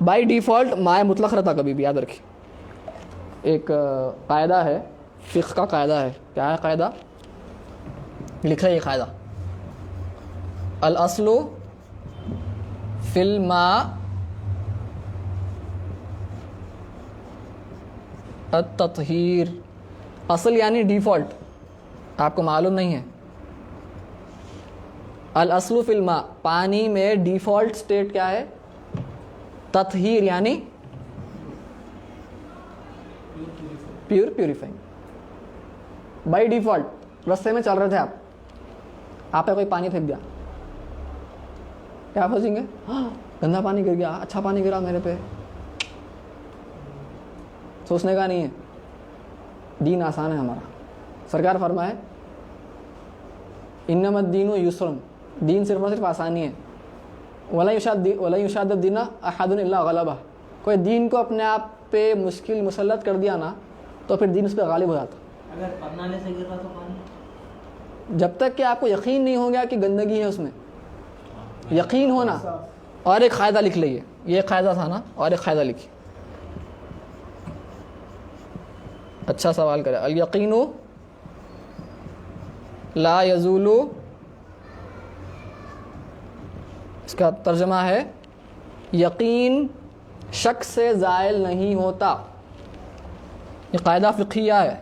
बाय डिफ़ॉल्ट माए मुतलक रहता कभी भी, याद रखिए। एक कायदा है, फ़िक़्ह का कायदा है। क्या है कायदा? लिख रहे ये कायदा, अल अस्लु फिल मा अत-तत्हीर। असल यानी डिफ़ॉल्ट, आपको मालूम नहीं है। अल अस्लु फिल मा, पानी में डिफ़ॉल्ट स्टेट क्या है? तत्हीर यानी प्यूरिफाइंग। बाई डिफ़ॉल्ट रास्ते में चल रहे थे आप पे कोई पानी फेंक दिया, क्या फंसेंगे? हाँ, गंदा पानी गिर गया, अच्छा पानी गिरा मेरे पे। सोचने का नहीं है। दीन आसान है हमारा। सरकार फरमाए इन्नमद्दीनु युस्रुन, दीन सिर्फ और सिर्फ आसानी है। वला युशाद्द दीना अहदुन इल्ला गलबा, कोई दीन को अपने आप पे मुश्किल मुसल्लत कर दिया ना तो फिर दीन उस पर गालिब हो जाता। अगर पन्नाले से गिर रहा तो पानी, जब तक कि आपको यकीन नहीं हो गया कि गंदगी है उसमें, यकीन होना। और एक क़ायदा लिख लीजिए, ये क़ायदा था ना, और एक क़ायदा लिखिए। अच्छा सवाल करें। अल यकीनु ला यज़ूलु, इसका तर्जमा है यकीन शक से ज़ायल नहीं होता। ये कायदा फ़िक़हिया है,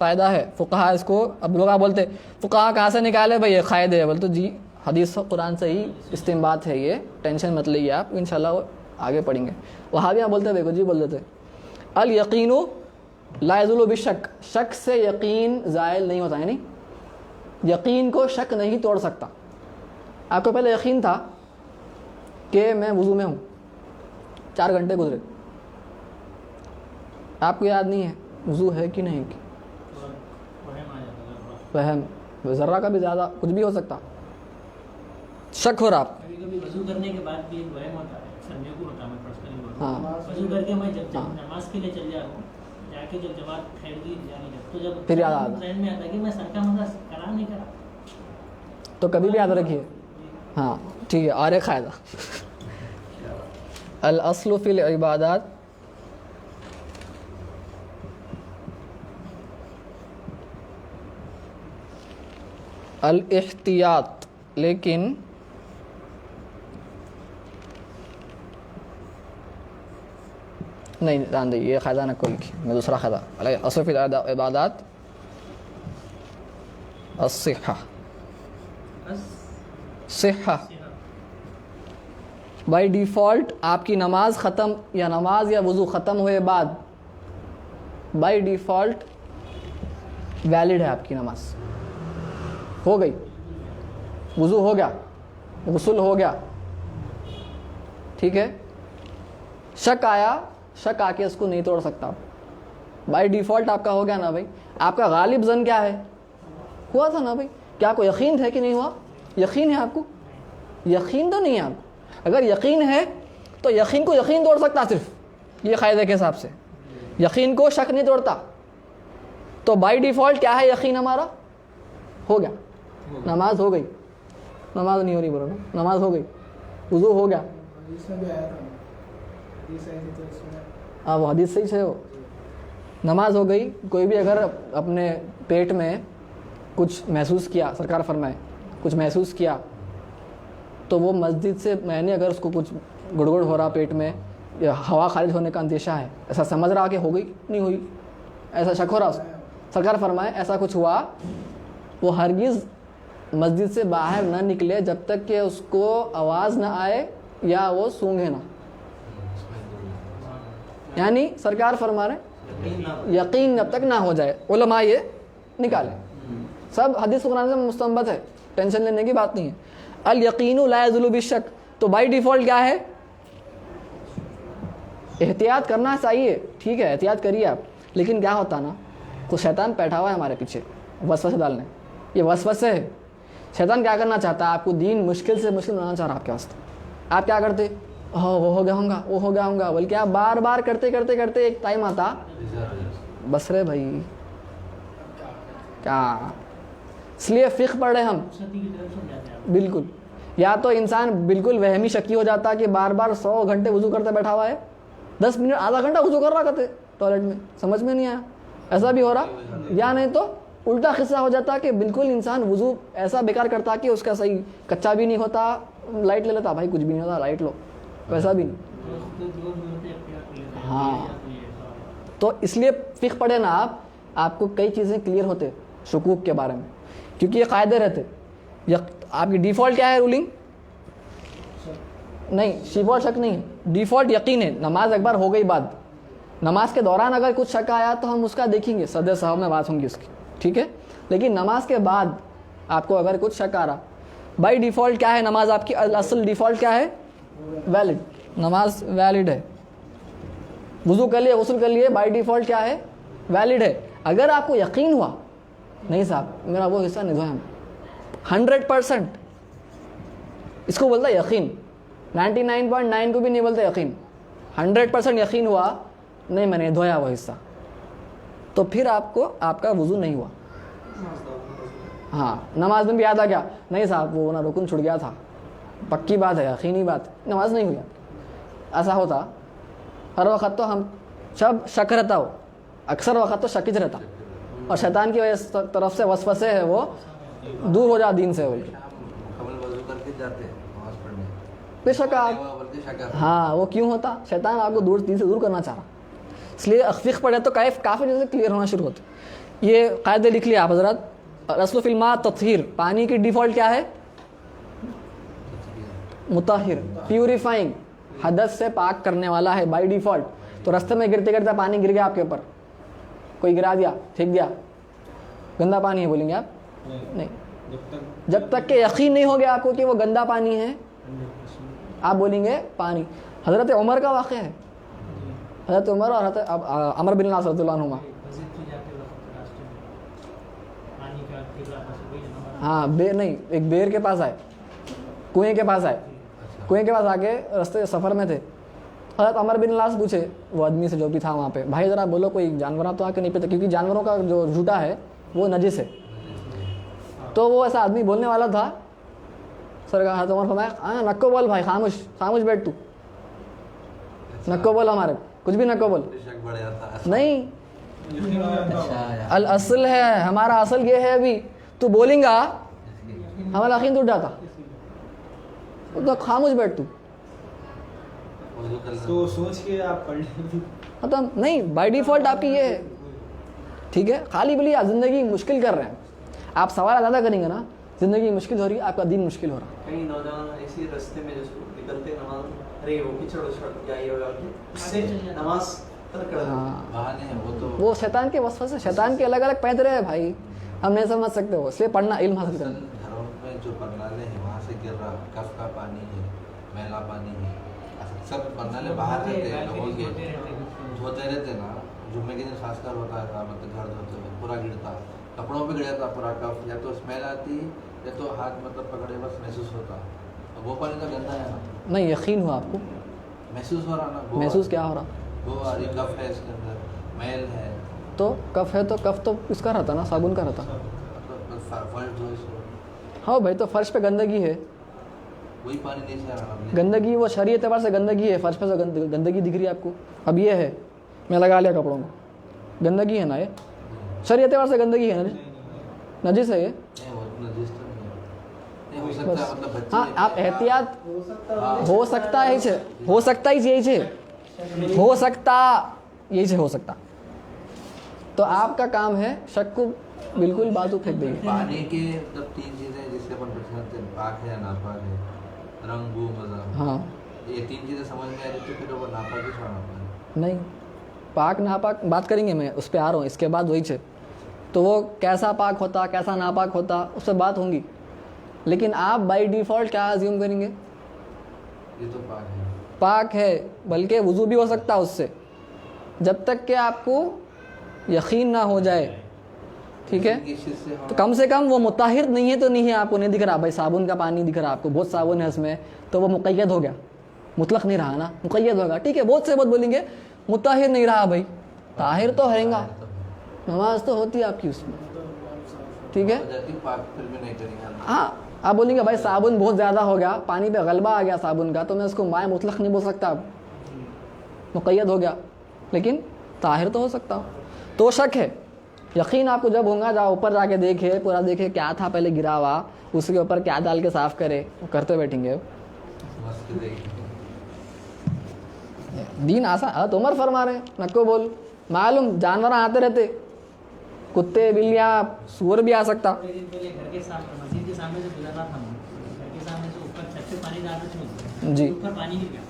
कायदा है। फ़ुक़हा इसको, अब लोग बोलते फ़ुक़हा कहाँ से निकाले भाई, ये कायदे है। बोलते तो जी हदीस कुरान से ही इस्तिंबात है, ये टेंशन मत लीजिए आप, इंशाल्लाह आगे पढ़ेंगे। वहाँ भी यहाँ बोलते देखो जी, बोल देते अल यकीनु ला यज़ूलु बिशक, शक से यकीन ज़ायल नहीं होता, यानी यकीन को शक नहीं तोड़ सकता। आपको पहले यकीन था कि मैं वज़ू में हूँ, 4 घंटे गुजरे, आपको याद नहीं है वज़ू है कि नहीं, वहम, ज़र्रा का भी ज़्यादा, कुछ भी हो सकता, शक हो रहा आप। कभी कभी वज़ू करने के बाद भी एक वहम होता है, संजय को होता है, मैं पर्सनली बोलता हूँ। हाँ, वज़ू करके मैं जब हाँ। नमाज के लिए चल जा रहा हूँ, जाके जब जमात ठहरती जानी, जब तो जब फिर याद आता। ट्रेन में आता कि मैं सर का मजा करा नहीं करा, तो कभी भी याद रखिए। हाँ ठीक है। और एक क़ायदा, अल अस्लु फ़िल इबादात अल इहतियात, लेकिन नहीं जान दे, ये क़ायदा ना कोई लिखी, मैं दूसरा क़ायदा। अल अस्लु फ़िल इबादात अस्सिहा, सिहा। बाई डिफ़ॉल्ट आपकी नमाज ख़त्म या नमाज या वज़ू ख़त्म हुए बाद बाई डिफ़ॉल्ट वैलिड है आपकी नमाज, हो गई, वज़ू हो गया, गुस्ल हो गया, ठीक है। शक आया, शक आके इसको नहीं तोड़ सकता। बाई डिफ़ॉल्ट आपका हो गया ना भाई। आपका गालिब ज़न क्या है? हुआ था ना भाई। क्या आपको यकीन है कि नहीं हुआ? यकीन है आपको? यकीन तो नहीं है आपको। अगर यकीन है तो यकीन को यकीन तोड़ सकता, सिर्फ ये क़ायदे के हिसाब से यकीन को शक नहीं तोड़ता। तो बाय डिफ़ॉल्ट क्या है? यकीन हमारा हो गया, नमाज हो गई। नमाज नहीं हो रही, बोलो ना, नमाज हो गई, वज़ू हो गया। हाँ, वो हदीस सही है, वो नमाज हो गई। कोई भी अगर अपने पेट में कुछ महसूस किया, सरकार फरमाए कुछ महसूस किया, तो वो मस्जिद से, मैंने अगर उसको कुछ गुड़गुड़ हो रहा पेट में, या हवा खारिज होने का अंदेशा है, ऐसा समझ रहा कि हो गई नहीं हुई, ऐसा शक हो रहा उसको। सरकार फरमाए ऐसा कुछ हुआ, वो हरगिज़ मस्जिद से बाहर न निकले जब तक कि उसको आवाज़ ना आए या वो सूंघे ना। यानी सरकार फरमा रहे यकीन जब तक ना हो जाए, उलमा ये निकाले, सब हदीस कुरान से मुस्तंबत है, टेंशन लेने की बात नहीं है। अल यकीनु ला यज़ुलु बिशक, तो बाई डिफ़ॉल्ट क्या है, एहतियात करना चाहिए, ठीक है एहतियात करिए आप, लेकिन क्या होता ना, कुछ शैतान बैठा हुआ है हमारे पीछे वसवसे डालने, ये वसवसे है। शैतान क्या करना चाहता है, आपको दीन मुश्किल से मुश्किल बनाना चाह रहा है आपके वास्ते। आप क्या करते, वो हो गया होगा, वो हो गया होगा, बल्कि आप बार बार करते करते करते एक टाइम आता, बस रे भाई क्या, इसलिए फ़िक़्ह पढ़े हम सती की तरफ से जाते हैं। बिल्कुल। या तो इंसान बिल्कुल वहमी शक्की हो जाता कि बार बार 100 घंटे वज़ू करते बैठा हुआ है, 10 मिनट आधा घंटा वज़ू कर रहा करते टॉयलेट में, समझ में नहीं आया, ऐसा भी हो रहा। या नहीं तो उल्टा किस्सा हो जाता कि बिल्कुल इंसान वज़ू ऐसा बेकार करता कि उसका सही कच्चा भी नहीं होता, लाइट ले लेता, भाई कुछ भी नहीं होता, लाइट लो, वैसा भी नहीं। हाँ, तो इसलिए फ़िक़्ह पढ़े ना आप, आपको कई चीज़ें क्लियर होते शुकूक के बारे में, क्योंकि ये कायदे रहते। आपकी डिफ़ॉल्ट क्या है रूलिंग, नहीं डिफ़ॉल्ट शक नहीं है, डिफ़ॉल्ट यकीन है। नमाज एक बार हो गई बाद, नमाज के दौरान अगर कुछ शक आया तो हम उसका देखेंगे, सदर साहब में बात होंगी उसकी, ठीक है। लेकिन नमाज के बाद आपको अगर कुछ शक आ रहा, बाई डिफ़ॉल्ट क्या है नमाज आपकी, असल डिफ़ॉल्ट क्या है, वैलिड, नमाज वैलिड है। वुज़ू कर लिए, गुस्ल कर लिए, बाई डिफ़ॉल्ट क्या है, वैलिड है। अगर आपको यकीन हुआ नहीं साहब मेरा वो हिस्सा नहीं धोया, 100%, इसको बोलता है यकीन, 99.9 को भी नहीं बोलते यकीन, 100% यकीन हुआ नहीं मैंने धोया वो हिस्सा, तो फिर आपको आपका वुज़ू नहीं हुआ। हाँ, नमाज में भी याद आ गया, नहीं साहब वो ना रुकन छुट गया था, पक्की बात है, यकीनी बात, नमाज नहीं हुई। ऐसा होता हर वक्त तो हम सब शक रहता हो, अक्सर वक्त तो शक ही रहता, और शैतान की वजह तरफ से वसवसे है वो दूर हो जा दीन से, बोल के वज़ू करके जाते हैं नमाज़ पढ़ने, बेशक आप, हाँ वो क्यों होता, शैतान आपको दूर दीन से दूर करना चाह रहा, इसलिए फ़िक़्ह पढ़े तो काफ़ी चीज़ें क्लियर होना शुरू होते। ये कायदे लिख लिया आप हज़रत। रस्ल फिल मा तत्हीर, पानी की डिफ़ॉल्ट क्या है, मुताहिर, प्यूरिफाइंग, हदस से पाक करने वाला है बाई डिफ़ॉल्ट। तो रास्ते में गिरते गिरते पानी गिर गया आपके ऊपर, कोई गिरा दिया, फेंक दिया, गंदा पानी है बोलेंगे आप, नहीं, जब तक कि यकीन नहीं हो गया आपको कि वो गंदा पानी है, आप बोलेंगे पानी। हज़रत उमर का वाक़या है, हज़रत उमर और हज़रत अमर बिन आस रज़ियल्लाहु अन्हुमा, हाँ बेर नहीं, एक बेर के पास आए, कुएं के पास आए, कुएं के पास आके रास्ते सफ़र में थे, हज़रत अमर बिन लास पूछे वो आदमी से जो भी था वहाँ पे, भाई ज़रा बोलो कोई जानवर तो आके नहीं पीते, क्योंकि जानवरों का जो झूठा है वो नजिस है। तो वो ऐसा आदमी बोलने वाला था, सर का हज़रत उमर फरमाया हाँ नक्को बोल भाई, खामोश खामोश बैठ तू, नक्को बोल, हमारे कुछ भी नक्को बोल, नहीं अल असल है हमारा, असल ये है, अभी तू बोलेंगा हमारा यकीन टूट जाता, तो खामोश बैठ तू, तो सोच के आप पढ़ लें, मतलब नहीं बाय डिफ़ॉल्ट आपकी ये है, ठीक है। खाली बोलिए आप ज़िंदगी मुश्किल कर रहे हैं, आप सवाल ज़्यादा करेंगे ना, ज़िंदगी मुश्किल हो रही है, आपका दिन मुश्किल हो रहा है। कई नौजवान ऐसे रास्ते में जैसे निकलते नमाज, अरे वो कीचड़ उछड़ क्या ये होगा, उससे नमाज तर्क कर देते। हाँ, बहाने हैं वो तो, वो शैतान के वसवसे, शैतान के अलग अलग पैदरे हैं भाई, हम नहीं समझ सकते वो, इसलिए पढ़ना, इल्म हासिल करना। घरों में जो बरनाले हैं वहाँ से गिर रहा कफ का पानी है, मैला पानी है, सब बरनाले बाहर रहते हैं लोगों के, धोते रहते ना, जुम्मे के दिन खासकर होता है, मतलब घर धोते हुए पूरा गिरता, कपड़ों पे गिरता पूरा कफ, या तो स्मेल आती या तो हाथ मतलब पकड़े बस महसूस होता, तो वो पानी तो गंदा है ना, नहीं यकीन हुआ आपको, महसूस हो रहा ना, वो महसूस क्या हो रहा, वो आ रही कफ है इसके अंदर, मैल है, तो कफ है तो कफ तो इसका रहता ना, साबुन का रहता। मतलब फर्श जो है हाँ भाई, तो फर्श पे गंदगी है, वही पानी नहीं से आ रहा, गंदगी वो शरीय एतबार से गंदगी है, फर्श पे से गंदगी दिख रही है आपको, अब ये है मैं लगा लिया कपड़ों को, गंदगी है ना, ये शरीय एतबार से गंदगी है ना, नजिस है ये, नहीं वो नजिस तो नहीं है, नहीं हो सकता है मतलब बच्चे हाँ आप एहतियात हो सकता है छे हो सकता ही यही छे हो सकता यही छे हो सकता तो आपका काम है शक को बिल्कुल बाजू फेंक देंगे पानी के मतलब 3 चीजें जिससे अपन पूछ सकते हैं, पाक है या नापाक है, रंग बू मजा। हाँ ये 3 चीजें समझ में आ रही तो फिर वो नापाक ही छोड़ना। नहीं पाक नापाक बात करेंगे मैं उस पर आ रहा हूँ इसके बाद वही छे तो वो कैसा पाक होता कैसा नापाक होता उस पर बात होंगी लेकिन आप बाय डिफ़ॉल्ट क्या अज्यूम करेंगे ये तो पाक है। पाक है बल्कि वज़ू भी हो सकता है उससे जब तक कि आपको यकीन ना हो जाए ठीक है किस चीज से तो कम से कम वो मुताहिर नहीं है तो नहीं है आपको नहीं दिख रहा भाई साबुन का पानी दिख रहा आपको बहुत साबुन है उसमें तो वो मुक़य्यद हो गया मुतलक नहीं रहा ना मुक़य्यद होगा ठीक है बहुत से बहुत बोलेंगे मुताहिर नहीं रहा भाई ताहिर तो रहेगा नमाज तो होती है आपकी उसमें ठीक है पाक फिर भी नहीं करेंगे। हाँ आप बोलेंगे भाई साबुन बहुत ज़्यादा हो गया पानी पे गलबा आ गया साबुन का तो मैं उसको माए मुतलक नहीं बोल सकता अब मुक़य्यद हो गया लेकिन ताहिर तो हो सकता हूँ तो शक है यकीन आपको जब होगा जहाँ ऊपर जाके देखे पूरा देखे क्या था पहले गिरा हुआ उसके ऊपर क्या डाल के साफ़ करे वो करते बैठेंगे मस्त देखिए। दीन आसान हाँ उमर फरमा रहे नको बोल मालूम जानवर आते रहते कुत्ते बिल्लियाँ सूअर भी आ सकता थोड़े दिन पहले घर के सामने मस्जिद के सामने से गुजर रहा था मैं, घर के सामने से ऊपर छत से पानी डाल रहे थे जी ऊपर पानी गिर गया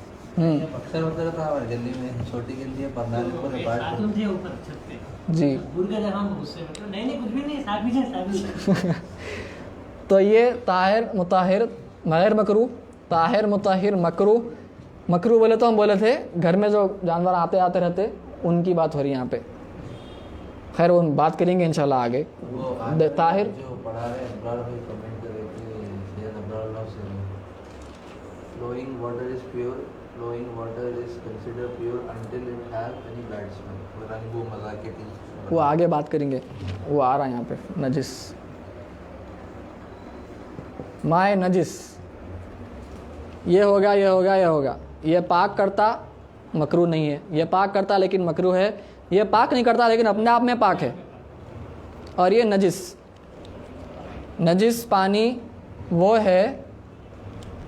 अक्सर होता रहता है हमारी गली में, छोटी गली है परनाली तो पर एक पार्ट बाथरूम थे ऊपर छत पे जी दूर का जगह हम गुस्से में तो नहीं कुछ भी नहीं साफ ही तो ये ताहिर मुताहिर गैर मकरू ताहिर मुताहिर मकरू मकरू बोले तो हम बोले थे घर में जो जानवर आते आते रहते उनकी बात हो रही है यहाँ पे खैर वो बात करेंगे इंशाल्लाह आगे वो आज ताहिर जो पढ़ा रहे हैं अब्रार भाई कमेंट कर रहे थे सैयद अब्रार लव से flowing water is pure flowing water is considered pure until it have any bad smell। रंग वो मजा के चीज वो आगे बात करेंगे वो आ रहा है यहाँ पे नजिस माए नजिस ये होगा ये होगा ये होगा ये पाक करता मकरू नहीं है ये पाक करता लेकिन मकरू है ये पाक नहीं करता लेकिन अपने आप में पाक है और ये नजिस नजिस पानी वो है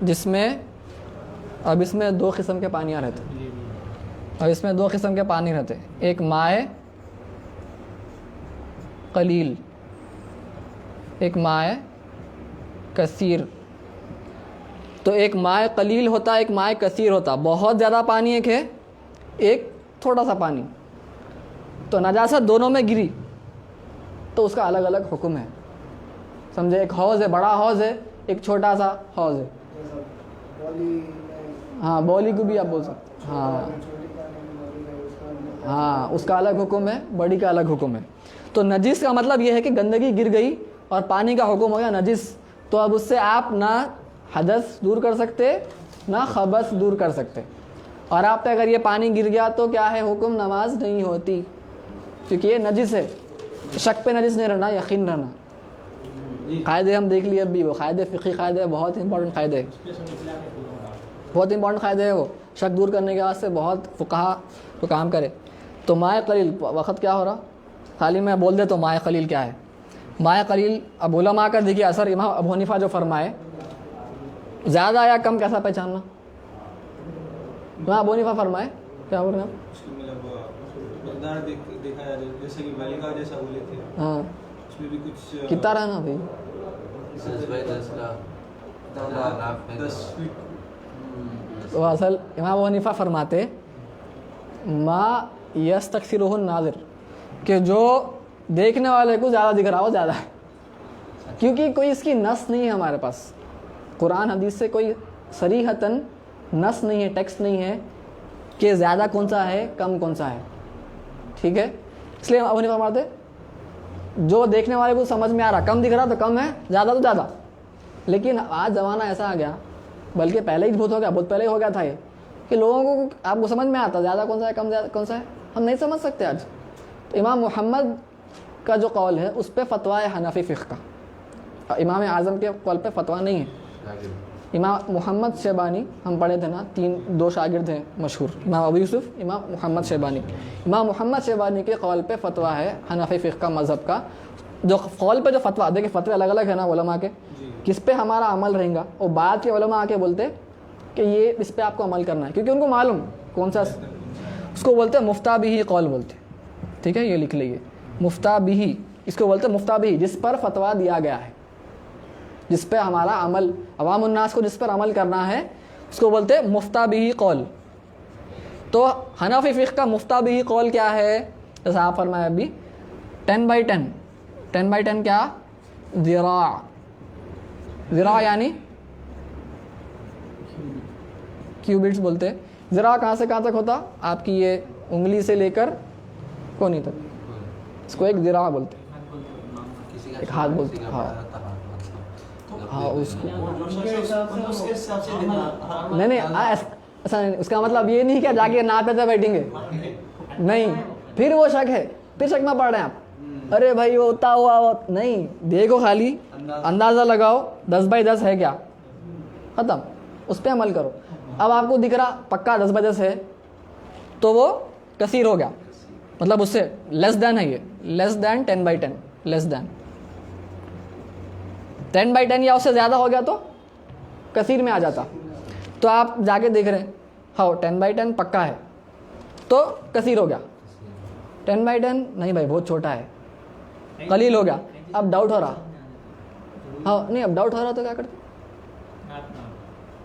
जिसमें अब इसमें 2 किस्म के पानियाँ रहते अब इसमें 2 किस्म के पानी रहते एक माए कलील एक माए कसीर तो एक माए कलील होता एक माए कसीर होता बहुत ज़्यादा पानी एक है एक थोड़ा सा पानी तो नजासत दोनों में गिरी तो उसका अलग अलग हुक्म है समझे एक हौज़ है बड़ा हौज़ है एक छोटा सा हौज़ है हाँ बौली को भी आप बोल सकते हाँ हाँ उसका अलग हुक्म है बड़ी का अलग हुक्म है तो नजिस का मतलब ये है कि गंदगी गिर गई और पानी का हुक्म हो गया नजिस तो अब उससे आप ना हदस दूर कर सकते ना खबस दूर कर सकते और आप पे अगर ये पानी गिर गया तो क्या है हुक्म नमाज नहीं होती क्योंकि ये नजिस है शक पे नजिस नहीं रहना यकीन रहना क़ायदे हम देख लिए अब भी वो क़ायदे फ़िक़ही क़ायदे बहुत इंपॉर्टेंट क़ायदे है बहुत इंपॉर्टेंट क़ायदे है वो शक दूर करने के वास्ते बहुत फ़ुक़हा तो काम करे तो माए कलील वक़्त क्या हो रहा खाली मैं बोल दे तो माए कलील क्या है माए कलील अब उलमा का देखिए असर इमाम अबू हनीफा जो फरमाए ज़्यादा या कम कैसा पहचानना इमाम अबू हनीफा फरमाए क्या बोल रहे हैं देखा जाए जैसे कि बालिका जैसा बोले थे हाँ उसमें भी कुछ कितना रहना भाई 10 का 10 फीट तो असल इमाम अबू हनीफा फरमाते मा यस्तक्सिरुहुन नाज़िर कि जो देखने वाले को ज़्यादा दिख रहा हो ज़्यादा है क्योंकि कोई इसकी नस नहीं है हमारे पास कुरान हदीस से कोई सरीहतन नस नहीं है टेक्स्ट नहीं है कि ज़्यादा कौन सा है कम कौन सा है ठीक है इसलिए अबू हनीफा फरमाते जो देखने वाले को समझ में आ रहा कम दिख रहा तो कम है ज़्यादा तो ज़्यादा लेकिन आज ज़माना ऐसा आ गया बल्कि पहले ही बहुत हो गया बहुत पहले ही हो गया था ये कि लोगों को आपको समझ में आता ज़्यादा कौन सा है कम ज़्यादा कौन सा है हम नहीं समझ सकते आज तो इमाम मोहम्मद का जो कौल है उस पर फतवा है हनफी फ़िक़्ह का इमाम आज़म के कौल पे फतवा नहीं है इमाम मोहम्मद शैबानी हम पढ़े थे ना 2 शागिर्द हैं मशहूर इमाम अबू यूसुफ इमाम मोहम्मद शैबानी के कौल पे फतवा है हनफी फ़िक़्ह का मज़हब का जो कौल पे जो फतवा, देखिए फतवे अलग अलग है ना उलमा के, किस पे हमारा अमल रहेगा, और बाद के उलमा आके बोलते कि ये इस पे आपको अमल करना है, क्योंकि उनको मालूम कौन सा, उसको बोलते हैं मुफ्ता बिही कौल बोलते, ठीक है, ये लिख लीजिए, मुफ्ता बिही, इसको बोलते हैं मुफ्ता बिही, जिस पर फतवा दिया गया है, जिस पे हमारा अमल, अवाम उन्नास को जिस पर अमल करना है, उसको बोलते हैं मुफ्ता बिही कौल। तो हनफी फ़िक़्ह का मुफ्ता बिही कौल क्या है, जैसे आप फरमाया अभी 10/10, 10/10 क्या, ज़िरा, ज़िरा यानी क्यूबिट्स बोलते हैं। ज़िरा कहाँ से कहाँ तक होता, आपकी ये उंगली से लेकर कोनी तक, इसको एक ज़िरा बोलते हैं, किसी का एक हाथ बोलते किसी का हाँ। पैर तबाह मतलब हाँ उसको उसके हिसाब से नहीं ऐसा नहीं, उसका मतलब ये नहीं कि जाके ना पे बैठेंगे, नहीं, फिर वो शक है, फिर शक में पड़ रहे हैं आप, अरे भाई वो होता हुआ वो नहीं, देखो खाली अंदाज़ा लगाओ 10/10 है क्या, ख़त्म, उस पर अमल करो। अब आपको दिख रहा पक्का 10/10 है, तो वो कसीर हो गया, मतलब उससे लेस देन है, ये लेस देन 10/10, लेस देन 10/10 या उससे ज़्यादा हो गया तो कसीर में आ जाता। तो आप जाके देख रहे हैं, हाँ 10/10 पक्का है, तो कसीर हो गया। 10/10 नहीं भाई बहुत छोटा है, कलील हो गया, अब डाउट हो रहा, हाँ नहीं अब डाउट हो रहा तो क्या करते,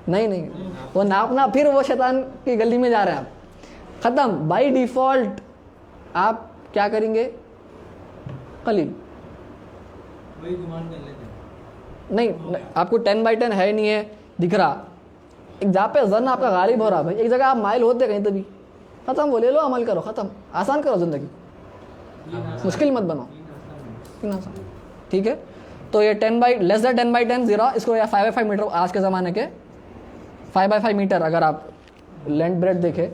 नहीं वो नापना, फिर वो शैतान की गली में जा रहे हैं आप, ख़त्म, बाय डिफ़ॉल्ट आप क्या करेंगे, कलील, वही गुमान कर लेते हैं। नहीं आपको 10/10 है नहीं है दिख रहा, एक जहाँ पे जन आपका गालिब हो रहा भाई, एक जगह आप माइल होते कहीं तभी, ख़त्म, वो ले लो, अमल करो, ख़त्म, आसान करो ज़िंदगी, मुश्किल मत बनाओ, ठीक है। तो ये लेस देन 10/10 ज़ीरा, इसको या 5/5 मीटर, आज के ज़माने के 5/5 मीटर, अगर आप लेंथ ब्रेड देखें,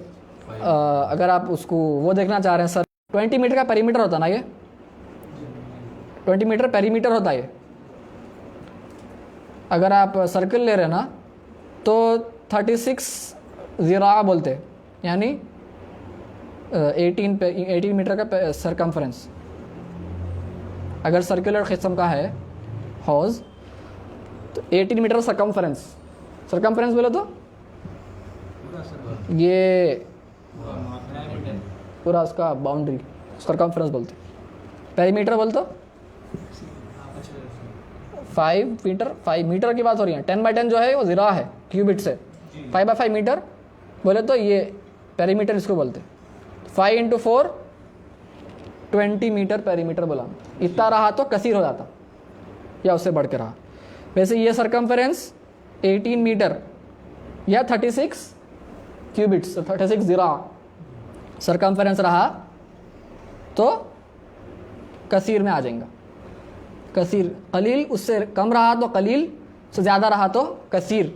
अगर आप उसको वो देखना चाह रहे हैं सर, 20 मीटर का पेरीमीटर होता ना, ये 20 मीटर पेरीमीटर होता है ये, अगर आप सर्कल ले रहे हैं ना तो 36 ज़िरा बोलते, यानी 18 मीटर का सरकमफ्रेंस। अगर सर्कुलर किस्म का है हौज़ तो 18 मीटर सरकमफ्रेंस, सरकमफ्रेंस बोले तो ये पूरा उसका बाउंड्री सरकमफ्रेंस बोलते, पेरीमीटर बोलते 5 मीटर, 5 मीटर की बात हो रही है, 10/10 जो है वो ज़िरा है क्यूबिट से, 5/5 मीटर बोले तो ये पेरीमीटर इसको बोलते, 5 × 4 20 मीटर पेरीमीटर बोला, इतना रहा तो कसीर हो जाता या उससे बढ़ के रहा। वैसे ये सरकमफ्रेंस 18 मीटर या 36 क्यूबिट्स, 36 ज़िरा सरकमफ्रेंस रहा तो कसीर में आ जाएगा, कसीर, कलील उससे कम रहा तो कलील, से ज़्यादा रहा तो कसीर,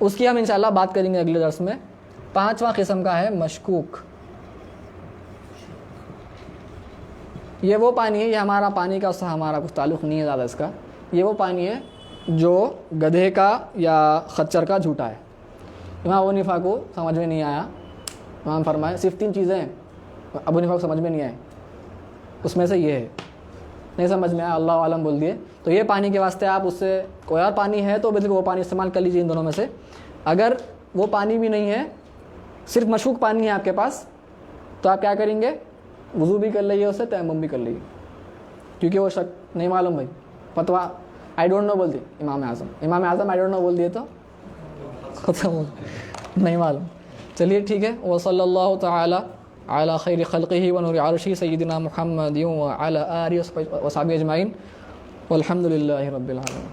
उसकी हम इंशाल्लाह बात करेंगे अगले दर्स में। 5वां किस्म का है मशकूक, ये वो पानी है, ये हमारा पानी का उससे हमारा कुछ ताल्लुक़ नहीं है ज़्यादा इसका, ये वो पानी है जो गधे का या खच्चर का झूठा है। इमाम अबू हनीफा को समझ में नहीं आया, इमाम फरमाए सिर्फ 3 चीज़ें हैं अबू हनीफा को समझ में नहीं आए, उसमें से ये है, नहीं समझ में आया अल्लाह आलम बोल दिए। तो ये पानी के वास्ते आप उससे कोई और पानी है तो बिल्कुल वो पानी इस्तेमाल कर लीजिए इन दोनों में से। अगर वो पानी भी नहीं है, सिर्फ मशकूक पानी है आपके पास, तो आप क्या करेंगे, वज़ू भी कर लीजिए, उससे तयम्मुम भी कर लीजिए, क्योंकि वो शक नहीं मालूम भाई, फतवा आई डोंट नो बोल दी इमाम आज़म आई डोंट नो बोल दिए तो ख़त्म हो, नहीं मालूम। चलिए ठीक है, व सल्लल्लाहु तआला अला खैरि खल्क़िही व नूरि अर्शिही सय्यिदिना मुहम्मद व अला आलिहि व सहाबिहि अजमाइन वल्हम्दुलिल्लाहि रब्बिल आलमीन।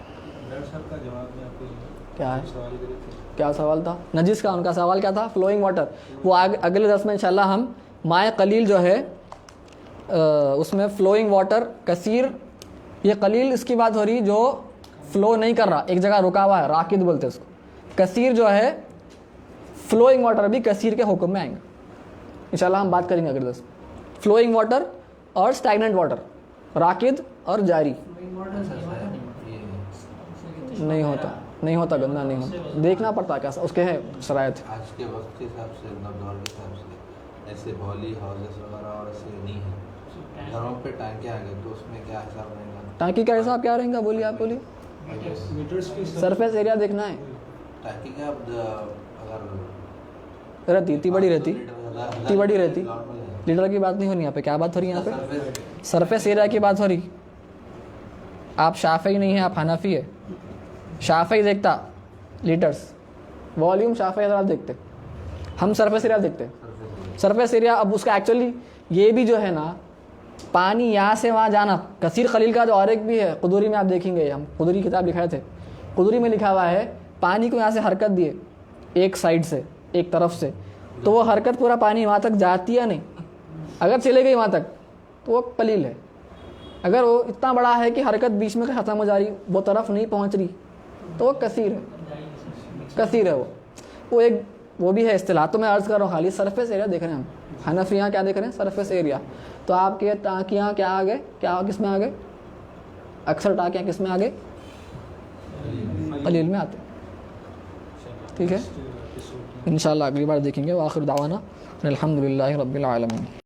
डॉक्टर साहब का जवाब में आपको क्या है, सवाल करे थे। क्या सवाल था नजिस का, उनका सवाल क्या था, फ्लोइंग वाटर, वो अगले दर्स में इंशाल्लाह हम माए कलील जो है उसमें फ्लोइंग वाटर कसीर, ये कलील इसकी बात हो रही जो फ़्लो नहीं कर रहा, एक जगह रुका हुआ है, राकिद बोलते हैं उसको। कसीर जो है फ्लोइंग वाटर भी कसीर के हुक्म में आएंगे, इंशाल्लाह हम बात करेंगे अगले दस। फ्लोइंग वाटर और स्टैगनेंट वाटर, राकिद और जारी नहीं होता गंदा नहीं होता, देखना पड़ता कैसा उसके है शरायत। आज के वक्त के हिसाब से, मतलब दौर के हिसाब से ऐसे बॉली हाउसेस वगैरह और ऐसे नहीं है, घरों पे टैंके आ गए तो उसमें क्या हिसाब रहेगा? टाँकी का हिसाब क्या रहेगा, बोलिए आप बोलिए। मीटर्स की सरफेस एरिया देखना है, टाँकी का अगर रहती इतनी बड़ी रहती, इतनी बड़ी रहती। लीटर की बात नहीं हो रही यहाँ पे, क्या बात हो रही है यहाँ पे? सरफेस एरिया की बात हो रही। आप शाफी नहीं है, आप हनफी है। शाफी देखता लीटर्स, वॉल्यूम शाफी हजरात देखते, हम सरफेस एरिया देखते। सरफेस एरिया अब उसका एक्चुअली ये भी जो है ना, पानी यहाँ से वहाँ जाना, कसीर खलील का जो और एक भी है कुदूरी में, आप देखेंगे, हम कुदूरी किताब लिखाए थे, कुदूरी में लिखा हुआ है पानी को यहाँ से हरकत दिए एक साइड से, एक तरफ से, तो वो हरकत पूरा पानी वहाँ तक जाती है नहीं। अगर चले गई वहाँ तक तो वो कलील है। अगर वो इतना बड़ा है कि हरकत बीच में ख़त्म हो जा रही, वो तरफ नहीं पहुँच रही, तो वो कसीर है, कसीर है वो एक वो भी है इस्तिलाह। तो मैं अर्ज़ कर रहा हूँ, खाली सरफेस एरिया देख रहे हैं हम। हनफियाँ क्या देख रहे हैं? Surface area. तो आपके टाँकियाँ क्या आ गए, क्या किस में आ गए? अक्सर टाँकियाँ किस में आ गए? कलील में आते। ठीक है, इंशाअल्लाह अगली बार देखेंगे। व आखिर दावाना अल्हम्दुलिल्लाहि रब्बिल आलमीन।